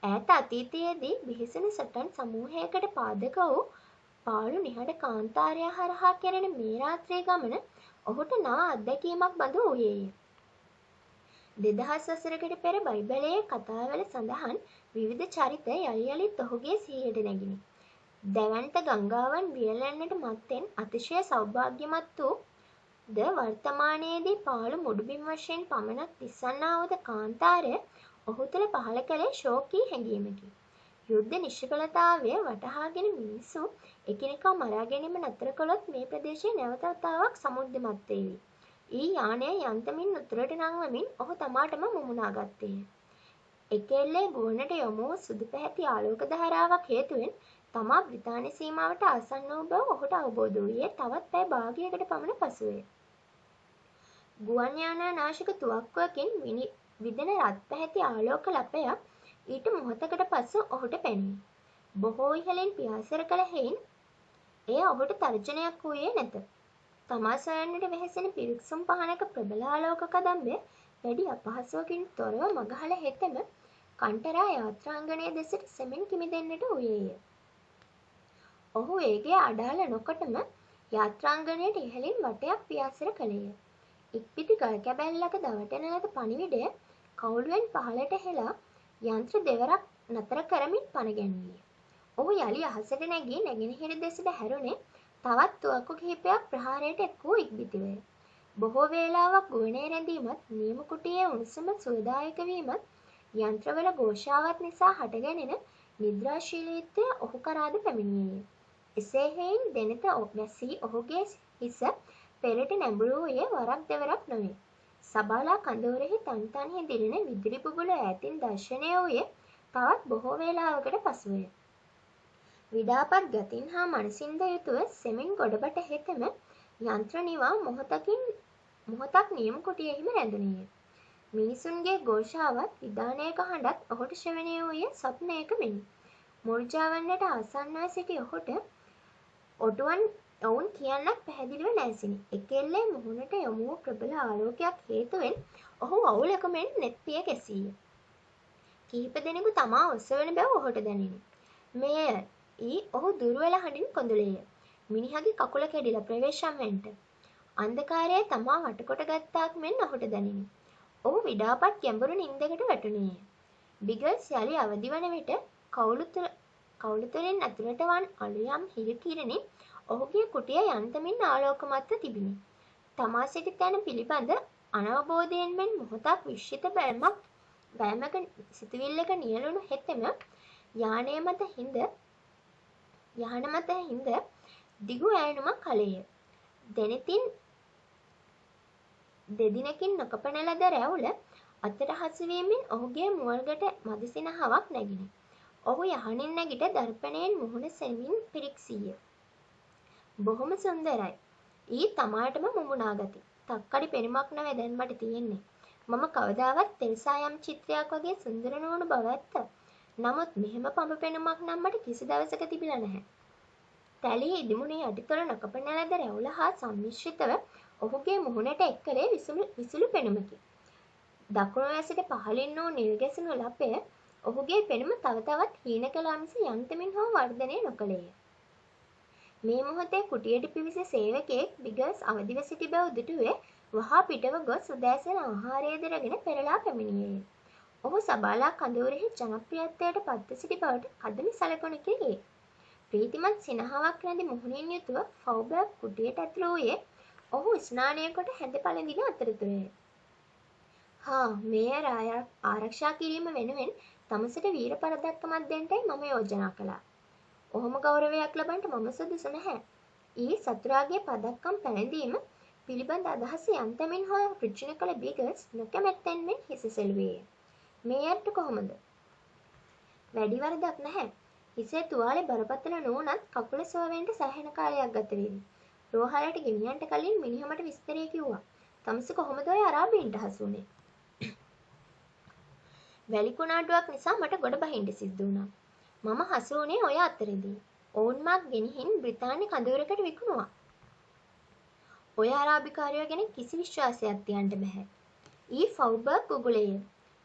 [SPEAKER 1] ඈත අතීතයේදී බිහිසුණු සටන් සමූහයකට පාදක වූ පාළු නිහඬ කාන්තාරය හරහා කෙරෙන මේ රාත්‍රී ගමන ඔහුට නා අත්දැකීමක් බඳු වූයේය. 2000 වසරකට පෙර බයිබලයේ කතාවල සඳහන් විවිධ චරිත යලි යලිත් ඔහුගේ සිහියට නැගිනි. දැවැන්ත ගංගාවන් වියලන්නට මත්තෙන් අතිශය සෞභාග්‍යමත් වූ ද වර්තමානයේදී පාළු මුඩුබිම් වශයෙන් පමණක් දිස්සන්නා වූ කාන්තාරය ඔහු තුළ පහළ කළේ ශෝකී හැඟීමකි. යුද්ධ නිශ්චලතාවය වටහාගෙන මිනිස්සු එකිනෙකා මරා ගැනීම නතර කළොත් මේ ප්‍රදේශය නැවත වතාවක් සමුද්දමත් වේවි. ඊ යානය යන්තමින් උතුරට නංවමින් ඔහු තමාටම මුමුණා ගත්තේය. එකෙල්ලේ ගුවනට යොමු වූ සුදු පැහැති ආලෝක ධාරාවක් හේතුවෙන් තමා බ්‍රිතාන්‍ය සීමාවට ආසන්න වූ බව ඔහුට අවබෝධ වූයේ තවත් පැය භාගයකට පමණ පසුවය. ගුවන් යානානාශක තුවක්කුවකින් විදෙන රත් පැහැති ආලෝක ලපයක් ඊට මොහොතකට පසු ඔහුට පෙනුනි. බොහෝ ඉහළින් පියාසර කළ හේයින් එය ඔහුට තර්ජනයක් වූයේ නැත. තමා සොයන්නට වෙහෙසෙන පිරික්සුම් පහනක ප්‍රබල ආලෝක කදම්බය වැඩි අපහසුවකින් තොරව මගහල හෙතෙම කන්ටරා යාත්‍රාංගණය දෙසට සෙමෙන් කිමිදෙන්නට වූයේය. ඔහු ඒගේ අඩාල නොකොටම යාත්‍රාංගණයට ඉහළින් වටයක් පියාසර කළේය. ඉක්බිති ගල් කැබැල්ලක දවටන ලද පණිවිඩය කවුළුවෙන් පහළට හෙලා යන්ත්‍ර දෙවරක් නතර කරමින් පණ ගැන්වීය. ඔහු යලි අහසට නැගී නැගෙනහිර දෙසට හැරුණේ තවත් තුවක්කු කිහිපයක් ප්‍රහාරයට එක් වූ ඉක්බිතිවය. බොහෝ වේලාවක් ගුවනේ රැඳීමත් නියම කුටියේ උණුසුම සුවදායක වීමත් යන්ත්‍රවල ഘോഷාවත් නිසා හටගැනෙන නිද්‍රාශීලීත්වය ඔහු කරාද පැමිණියේය. එසේ හේයින් දෙනත වැසී ඔහුගේ හිස පෙරට නැඹුරු වූයේ වරක් දෙවරක් නොවේ. සබාලා කඳවුරෙහි තනි දිලෙන විදුලි බුබුල ඈතින් දර්ශනය වූයේ තවත් බොහෝ වේලාවකට පසුවය. විඩාපත් ගතින් හා මනසින්ද යුතුව සෙමින් ගොඩබට හෙතෙම යන්ත්‍ර නිවා මොහොතක් නියම කුටියෙහිම රැඳුණේය. මිනිසුන්ගේ ഘോഷාවත් විධානයක හඬත් ඔහුට ශ්‍රවණය වූයේ ස්වප්නයක මෙනි. මුර්ජාවන්නට ආසන්නව සිටි ඔහුට ඔටුවන් ඔවුන් කියන්නක් පැහැදිලිව නැසිනි. එකෙල්ලේ මුහුණට යොමු වූ ප්‍රබල ආලෝකයක් හේතුවෙන් ඔහු වවුලක මෙන් නෙත්පිය ගැසීය. කිහිප දෙනෙකු තමා ඔසවන බව ඔහුට දැනිනි. මේයර් ඔහු දුර්වල හඬින් කොඳුළේය. මිනිහගේ කකුල කැඩිලා ප්‍රවේශම් වෙන්ට. අන්ධකාරයේ තමා වටකොට ගත්තාක් මෙන් ඔහුට දැනිනි. ඔහු විඩාපත් ගැඹුරු නින්දකට වැටුණේය. බිගල්ස් යළි අවදි වන විට කවුළු තුළින් ඇතුළට වන් අලුයම් හිරු කිරණින් ඔහුගේ කුටිය යන්තමින් ආලෝකමත්ව තිබිණි. තමා සිටි තැන පිළිබඳ අනවබෝධයෙන් මෙන් මොහොතක් විශ්චිත බෑමක සිතුවිල්ලක නියැලුණු හෙතෙම යාන මත හිඳ දිගු ඈනුමක් කළේය. දෙදිනකින් නොකපන ලද රැවුල අතට හසුවීමෙන් ඔහුගේ මුවල්ගට මදිසිනහවක් නැගිණි. ඔහු යහනින් නැගිට දර්පණයෙන් මුහුණ සෙමින් පිරික්සීය. බොහොම සුන්දරයි. තමාටම මුමුණාගති. තක්කඩි පෙනුමක් නොවේ දැන් මට තියෙන්නේ. මම කවදාවත් තෙල්සා යම් චිත්‍රයක් වගේ සුන්දර නොවුණු බව ඇත්ත. නමුත් මෙහෙම පඹ පෙනුමක් නම් මට කිසි දවසක තිබිලා නැහැ. තැලී ඉදිමුණේ යටිතොල නොකපන ලද රැවුල හා සම්මිශ්‍රිතව ඔහුගේ මුහුණට එක්කලේ විසුළු පෙනුමකි. දකුණු ඇසට පහළින් වූ නිල් ගැසුණු ලපය ඔහුගේ පෙනුම තව තවත් හීන කළා මිස යන්තමින් හෝ වර්ධනය නොකළේය. මේ මොහොතේ කුටියට පිවිසි සේවකයෙක් බිගල්ස් අවදිව සිටි බව දුටුවේ වහා පිටව ගොස් උදෑසන ආහාරය දෙරගෙන පෙරලා පැමිණියේය. ඔහු සබාලා කඳවුරෙහි ජනප්‍රියත්වයට පත්ව සිටි බවට අදම සැලකුණු කෙරේ. ප්‍රීතිමත් සිනහාවක් නැති මුහුණින් යුතුව ෆව්බර්ග් කුටියට ඇතුළු වූයේ ඔහු ස්නානය කොට හැඳ පළඳින අතරතුරය. මේයර් ආරක්ෂා කිරීම වෙනුවෙන් තමසට වීර පරදක්කමක් දෙන්නටයි මම යෝජනා කළා. ඔහොම ගෞරවයක් ලබන්නට මම සුදුසු නැහැ. සතුරාගේ පදක්කම් පැනදීම පිළිබඳ අදහස යන්තමින් හෝ ඍජුන කළ බිගල්ස් නොකමැත්තෙන් මෙන් හිස සෙලුවේය. මේයර්ට කොහොමද? වැඩි වරදක් නැහැ. හිසේ තුවාලේ බරපතල නොවුනත් කකුල සුවවෙන්ට සෑහෙන කාලයක් ගත වේවි. රෝහලට ගෙනියන්නට කලින් මිනිහා මට විස්තරය කිව්වා. තමස කොහොමද ඔය අරාබීන්ට හසු වුනේ? වැලි කුණාටුවක් නිසා මට ගොඩ බහින්න සිද්ධ වුණා. මම හසු වුණේ ඔය අතරේදී. ඔවුන් මාක් ගෙනihin බ්‍රිතාන්‍ය කඳවුරකට විකුණුවා. ඔය අරාබිකාරයෝ ගැන කිසි විශ්වාසයක් තියන්න බෑ. ෆව්බර්ග් උගුලේය.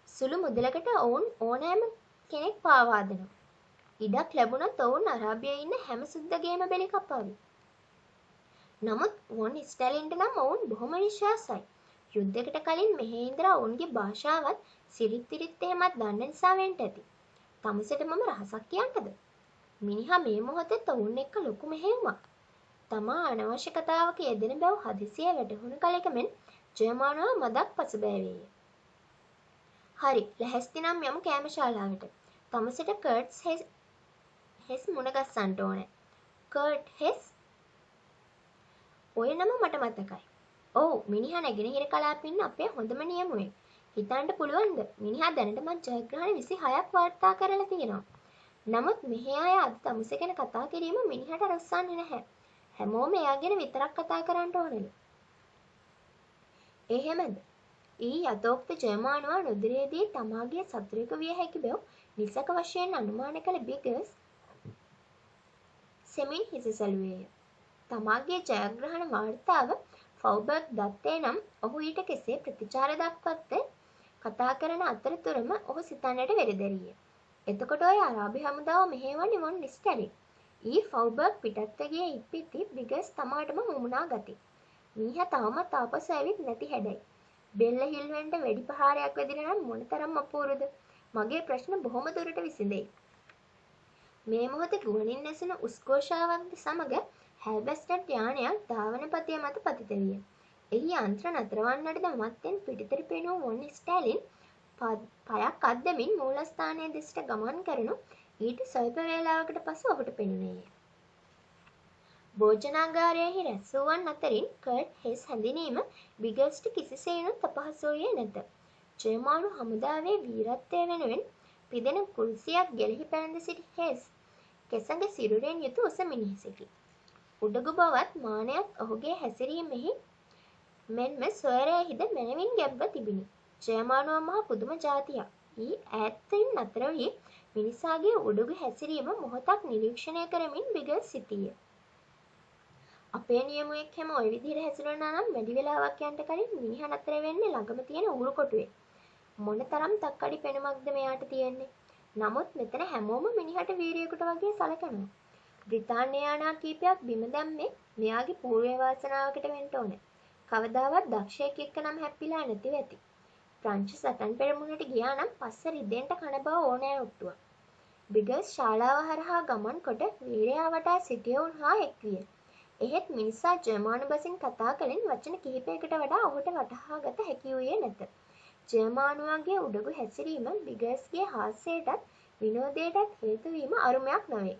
[SPEAKER 1] සුළු මුදලකට ඔවුන් ඕනෑම කෙනෙක් පාවා දෙනවා. ඉඩක් ලැබුණොත් ඔවුන් අරාබියේ ඉන්න හැම සුද්දගේම බෙලි කපාවි. නමුත් වොන් ස්ටැලින්ට නම් ඔවුන් බොහොම විශ්වාසයි. යුද්ධයකට කලින් මෙහෙ ඉඳලා ඔවුන්ගේ භාෂාවත් සිරිත් විරිත් එහෙමත් දන්න නිසා වෙන්න ඇති. තමසට මම රහසක් කියන්නද? මිනිහා මේ මොහොතේ ඔවුන් එක්ක ලොකු මෙහෙයුමක්. තමා අනවශ්‍ය කතාවක යෙදෙන බව හදිසියෙ වැටහුණු කලෙක මෙන් ජර්මානුව මදක් පසුබෑවේය. හරි, ලැහැස්ති නම් යමු කෑම ශාලාවට. තමසට කර්ට්ස් හෙස් මුණ ගස්සන්න ඕනේ. කර්ට් හෙස්? ඔය නම මට මතකයි. ඔව්, මිනිහා නැගෙනහිර කලාපේ ඉන්න අපේ හොඳම නියමුවෙක්. හිතන්න පුළුවන්ද? මිනිහා දැනටමත් ජයග්‍රහණ 26ක් වාර්තා කරලා තියෙනවා. නමුත් මෙහි අය අද තමස ගැන කතා කිරීම මිනිහට රස්සන්නේ නැහැ. හැමෝම එයා ගැන විතරක් කතා කරන්න ඕනලු. එහෙමද? යතෝක්ත ජර්මානුවා නුදුරේදී තමාගේ සතුරෙකු විය හැකි බව නිසක වශයෙන් අනුමාන කළ බිගල්ස් සෙමින් හිස සැලුවේය. තමාගේ ජයග්‍රහණ වාර්තාව ෆව්බර්ග් දත්තේ නම් ඔහු ඊට කෙසේ ප්‍රතිචාර දක්වත්ද කතා කරන අතරතුරම ඔහු සිතන්නට වෙරදැරිය. එතකොට ඔය අරාබි හමුදාව මෙහෙවන්නේ වොන් ස්ටැලින්. ෆව්බර්ග් පිටත්ව ගිය ඉක්පිති බිගල්ස් තමාටම මුමුණා ගති. මීහා තාමත් ආපසු ඇවිත් නැති හැඩයි. බෙල්ල හිල්වෙන්ට වෙඩි ප්‍රහාරයක් වැදිලා නම් මොනතරම් අපූර්වද? මගේ ප්‍රශ්න බොහොම දුරට විසඳෙයි. මේ මොහොතේ ගුවනින් ඇසෙන උස්ඝෝෂාවක්ද සමග හැල්බස්ටඩ් යානයක් ධාවන පථය මත පතිත විය. එහි යන්ත්‍ර නතර වන්නටද මත්තෙන් පිටිතර පෙනූ වොන් ස්ටැලින් පයක් අද්දමින් මූලස්ථානයේ දෙසට ගමන් කරනු ඊට ස්වල්ප වේලාවකට පසු ඔහුට පෙනුණේය. භෝජනාගාරයෙහි රැස් වූවන් අතරින් කර්ට් හෙස් හැඳිනීම බිගල්ස්ට කිසිසේනුත් අපහසු වූයේ නැත. ජර්මානු හමුදාවේ වීරත්වය වෙනුවෙන් පිදෙන කුරුසියක් ගෙලෙහි පැළඳ සිටි හෙස් කෙසඟ සිරුරෙන් යුතු උස මිනිහෙකි. උඩගු බවත් මානයත් ඔහුගේ හැසිරීමෙහි මෙන්ම ස්වරයෙහිද මැනවින් ගැබ්ව තිබිණි. ජර්මානුව මහා පුදුම ජාතියක්. ඈතින් නතර වී මිනිසාගේ උඩගු හැසිරීම මොහොතක් නිරීක්ෂණය කරමින් බිගල්ස් සිටියේ. අපේ නියමුවෙක් හැම ওই විදිහට හැසිරුණා නම් වැඩි වෙලාවක් යන්න කලින් මිනිහා නතර වෙන්නේ ළඟම තියෙන ඌරු කොටුවේ. මොනතරම් තක්කඩි පෙනුමක්ද මෙයාට තියෙන්නේ. නමුත් මෙතන හැමෝම මිනිහට වීරයෙකුට වගේ සලකනවා. බ්‍රිතාන්‍ය යානා කීපයක් බිම දැම්මේ මෙයාගේ පූර්ව වාසනාවකට වෙන්න ඕනේ. කවදාවත් දක්ෂයෙක් එක්ක නම් හැප්පිලා නැතිව ඇති. ප්‍රංශ සටන් පෙරමුණට ගියා නම් පස්ස රිදෙන්ට කන බව ඕනෑ ඔට්ටුවක්. බිගස් ශාලාව හරහා ගමන් කොට වීරයා වටා සිටියවුන් හා එක් විය. එහෙත් මිනිසා ජර්මානු බසින් කතා කලින් වචන කිහිපයකට වඩා ඔහුට වටහා ගත හැකි වූයේ නැත. ජර්මානුවන්ගේ උඩගු හැසිරීම බිගස්ගේ හාස්‍යයටත් විනෝදයටත් හේතුවීම අරුමයක් නොවේ.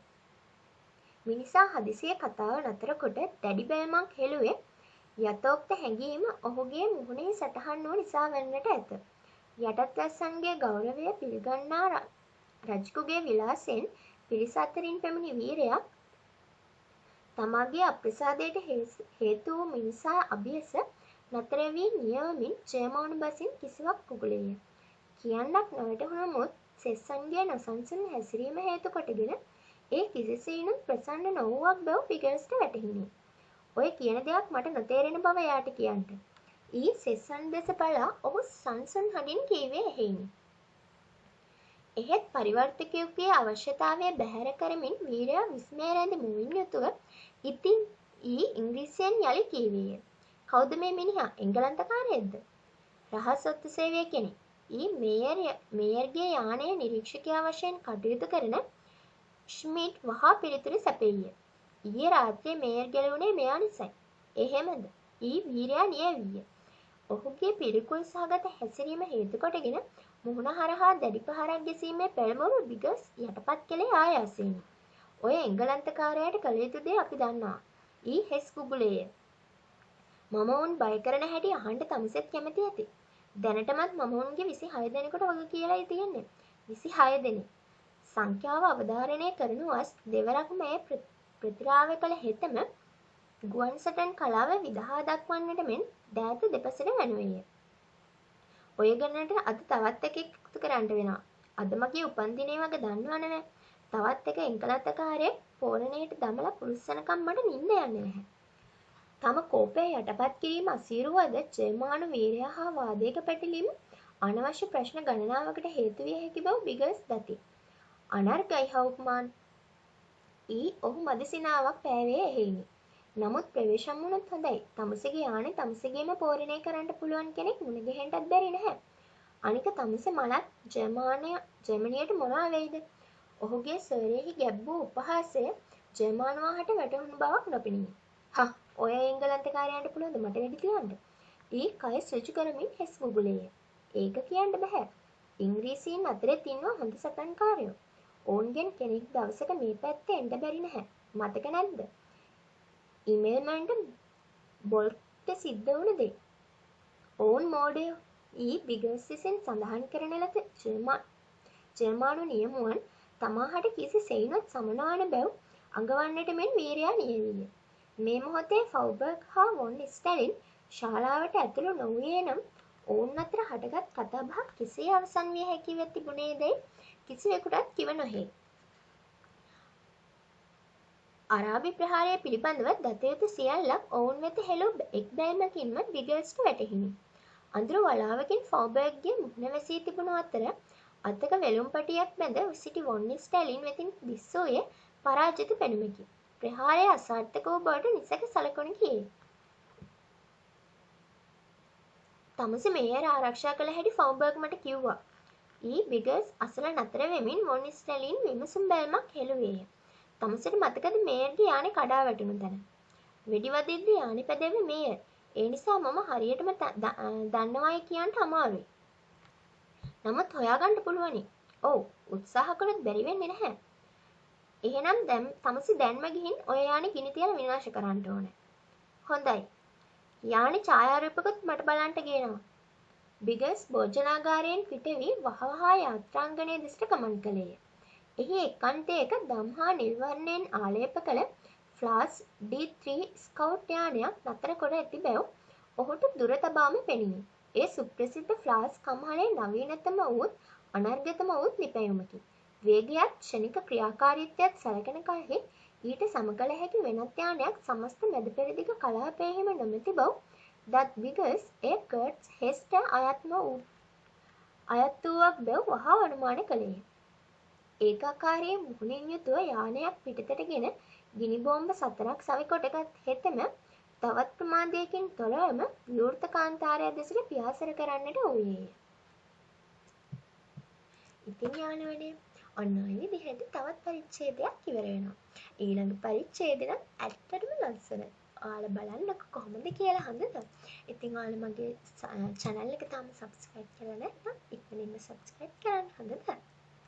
[SPEAKER 1] මිනිසා හදිසියේ කතාව නතර කොට දැඩි බෑමක් හෙළුවේ යථෝක්ත හැඟීම ඔහුගේ මුහුණෙහි සටහන් වූ නිසා වන්නට ඇත. යටත් වැස්සන්ගේ ගෞරවය පිළිගන්නා රජකුගේ විලාසයෙන් පිරිස අතරින් පැමිණි වීරයා තමාගේ අප්‍රසාදයට හේතු වූ මිනිසා අභියස නතර වී නියමමින් ජර්මානු බසින් කිසිවක් උගුලේය. කියන්නක් නොවැටහුණමුත් සෙස්සන්ගේ නොසන්සුන් හැසිරීම හේතු කොටගෙන ඒ කිසිසේනුම් ප්‍රසන්න නොවුවක් බව බිගර්ස්ට වැටහිණි. ඔය කියන දෙයක් මට නොතේරෙන බව එයාට කියන්න. ඊ සෙස්සන් දෙස බලා ඔහු සංසුන් හඬින් කීවේ එහෙයිනි. එහෙත් පරිවර්තකයෙකුගේ අවශ්‍යතාවය බැහැර කරමින් වීරයා විස්මය රැඳි මුවින් යුතුව ඉතින් ඊ ඉංග්‍රීසියෙන් යලි කීවේය. කවුද මේ මිනිහා? එංගලන්තකාරයෙක්ද? රහස් ඔත්තු සේවය කෙනෙක්. ඊ මේයර්ගේ යානයේ නිරීක්ෂකයා වශයෙන් කටයුතු කරන ෂ්මිඩ් වහා පිළිතුරු සැපෙයිය. ඊයේ රාත්‍රියේ මේයර් ගැලවුණේ මෙයා නිසයි. එහෙමද? ඊ වීරයා නියැවිය. ඔහුගේ පිළිකුල් සහගත හැසිරීම හේතු කොටගෙන මුහුණ හරහා දැඩි පහරක් ගැසීමේ පෙළඹවුණු බිගස් යටපත් කළේ ආයාසයෙනි. ඔය එංගලන්තකාරයාට කළ යුතු දේ අපි දන්නවා. ඊ හෙස් කුගුලේය. මම උන් බය කරන හැටි අහන්න තමසෙත් කැමති ඇති. දැනටමත් මම උන්ගේ 26 දෙනෙකුට වගේ කියලායි තියෙන්නේ. 26 දෙනෙක්. සංඛ්‍යාව අවධාරණය කරනු වස් දෙවරක්ම එය ප්‍රතිරාව කළ හෙතම ගුවන් සටන් කලාව විදහා දක්වන්නට මෙන් දෑත දෙපසට වැනුවේය. ඔය ගණනට අද තවත් එකෙක් එකතු කරන්න වෙනවා. අද මගේ උපන්දිනේ වගේ දන්නවනේ. තවත් එක එංගලන්තකාරයෙක් පෝරණයට දමලා පුරුස්සනකම් මට නිින්ද යන්නේ නැහැ. තම කෝපය යටපත් කිරීම අසීරුවද ජර්මානු වීරයා හා වාදයක පැටලීම අනවශ්‍ය ප්‍රශ්න ගණනාවකට හේතු විය හැකි බව බිගස් දති. අනර්ගයි හවුක්මාන්. ඊ ඔහු මදිසිනාවක් පෑවේ එහෙයිනි. නමුත් ප්‍රවේශම් වුණොත් හොඳයි. තමුසේගේ යානේ තමුසේගේම පෝරණය කරන්න පුළුවන් කෙනෙක් මුණ ගැහෙන්නත් බැරි නැහැ. අනික තමුසේ මලත් ජර්මනියට මොනවා වෙයිද? ඔහුගේ සර්යෙහි ගැබ්බූ උපහාසය ජර්මානුවාහට වැටහුණු බවක් නොපෙනිනි. හා ඔය එංගලන්තකාරයන්ට පුළුවන්ද මට වෙඩි තියන්න? ඊ කය සෘජු කරමින් හෙස් ගුගුලේය. ඒක කියන්න බෑ. ඉංග්‍රීසීන් අතරේ තින්නවා හොඳ සටන්කාරයෝ. ඔවුන්ගෙන් කෙනෙක් දවසක මේ පැත්තේ එන්න බැරි නැහැ. මතක නැද්ද? ඉමේල්මන්ට බොල්ට සිද්ධ වුණ දේ. ඔවුන් මෝඩයෝ. ඊ බිගස් විසින් සඳහන් කරන ලද ජර්මානු නියමුවන් තමාහට කිසි සෙයිනොත් සමනවන බැව් අඟවන්නට මෙන් වීරයා නියවිය. මේ මොහොතේ ෆවුබර්ග් හා වොන් ස්ටැලින් ශාලාවට ඇතුළු නොවුයේ නම් ඔවුන් අතර හටගත් කතාබහ කෙසේ අවසන් විය හැකිව තිබුණේදැයි කිසිවෙකුටත් කිව නොහේ. අරාබි ප්‍රහාරය පිළිබඳව දත යුතු සියල්ලක් ඔවුන් වෙත හෙළූ එක් බැල්මකින්ම බිගර්ස්ට වැටහිණි. අඳුරු වලාවකින් ෆවුබර්ග්ගේ මුහුණ වැසී තිබුණු අතර අතක වෙළුම්පටියක් බැඳ සිටි වොන් ස්ටැලින් වෙතින් දිස්සූයේ පරාජිත පෙනුමකි. ප්‍රහාරය අසාර්ථක වූ බවට නිසැක සලකුණකි. තමුසේ මේයර් ආරක්ෂා කළ හැටි ෆවුබර්ග් මට කිව්වා. ඊ බිගස් අසල නතර වෙමින් වොන් ස්ටැලින් විමසුම් බැල්මක් හෙළුවේය. තමුසේට මතකද මේයර්ගේ යානේ කඩා වැටුණු තැන? වෙඩි වදිද්දී යානේ පැදෙන්නේ මේයර්. ඒ නිසා මම හරියටම දන්නවායි කියන්න අමාරුයි. නමුත් හොයාගන්න පුළුවනි. ඔව් උත්සාහ කළොත් බැරි වෙන්නේ නැහැ. එහෙනම් තමුසේ දැන්ම ගිහින් ඔය යානේ ගිනි තියලා විනාශ කරන්න ඕනේ. හොඳයි. යානේ ඡායාරූපකත් මට බලන්න ගේනවා. බිගස් භෝජනාගාරයෙන් පිට වී වහවහා යාත්‍රාංගණය දෙසට ගමන් කළේය. එහි එක් අන්තයක දම් හා නිල් වර්ණයෙන් ආලේප කළ ෆ්ලාස් D3 ස්කවුට් යානයක් නතර කොට ඇති බැව් ඔහුට දුර තබාම පෙනිනි. ඒ සුප්‍රසිද්ධ ෆ්ලාස් කම්හලේ නවීනතම වූත් අනර්ගතම වූත් නිපැයුමකි. වේගයත් ක්ෂණික ක්‍රියාකාරීත්වයත් සලකන කල්හි ඊට සමකල හැකි වෙනත් යානයක් සමස්ත මැද පෙරදිග කලාපයෙහිම නොමැති බව දත් විගස් එය කර්ට්ස් හෙස්ට අයත් වූවක් බැව් වහා අනුමාන කළේය. ඒකාකාරයේ මුහුණින් යුතුව යානයක් පිටතට ගෙන ගිනි බෝම්බ 4ක් සවි කොටගත් හෙතෙම තවත් ප්‍රමාදයකින් තොරවම විවෘත කාන්තාරය දෙසට පියාසර කරන්නට වූයේය. ඉතින් යාළුවනේ ඔන්න ඔය විදිහට තවත් පරිච්ඡේදයක් ඉවර වෙනවා. ඊළඟ පරිච්ඡේදය නම් ඇත්තටම ලස්සනයි. ඔයාලා බලන්නකො කොහොමද කියලා හොඳද? ඉතින් ඔයාලා මගේ channel එක තාම subscribe කරලා නැත්නම් ඉක්මනින්ම subscribe කරන්න හොඳද?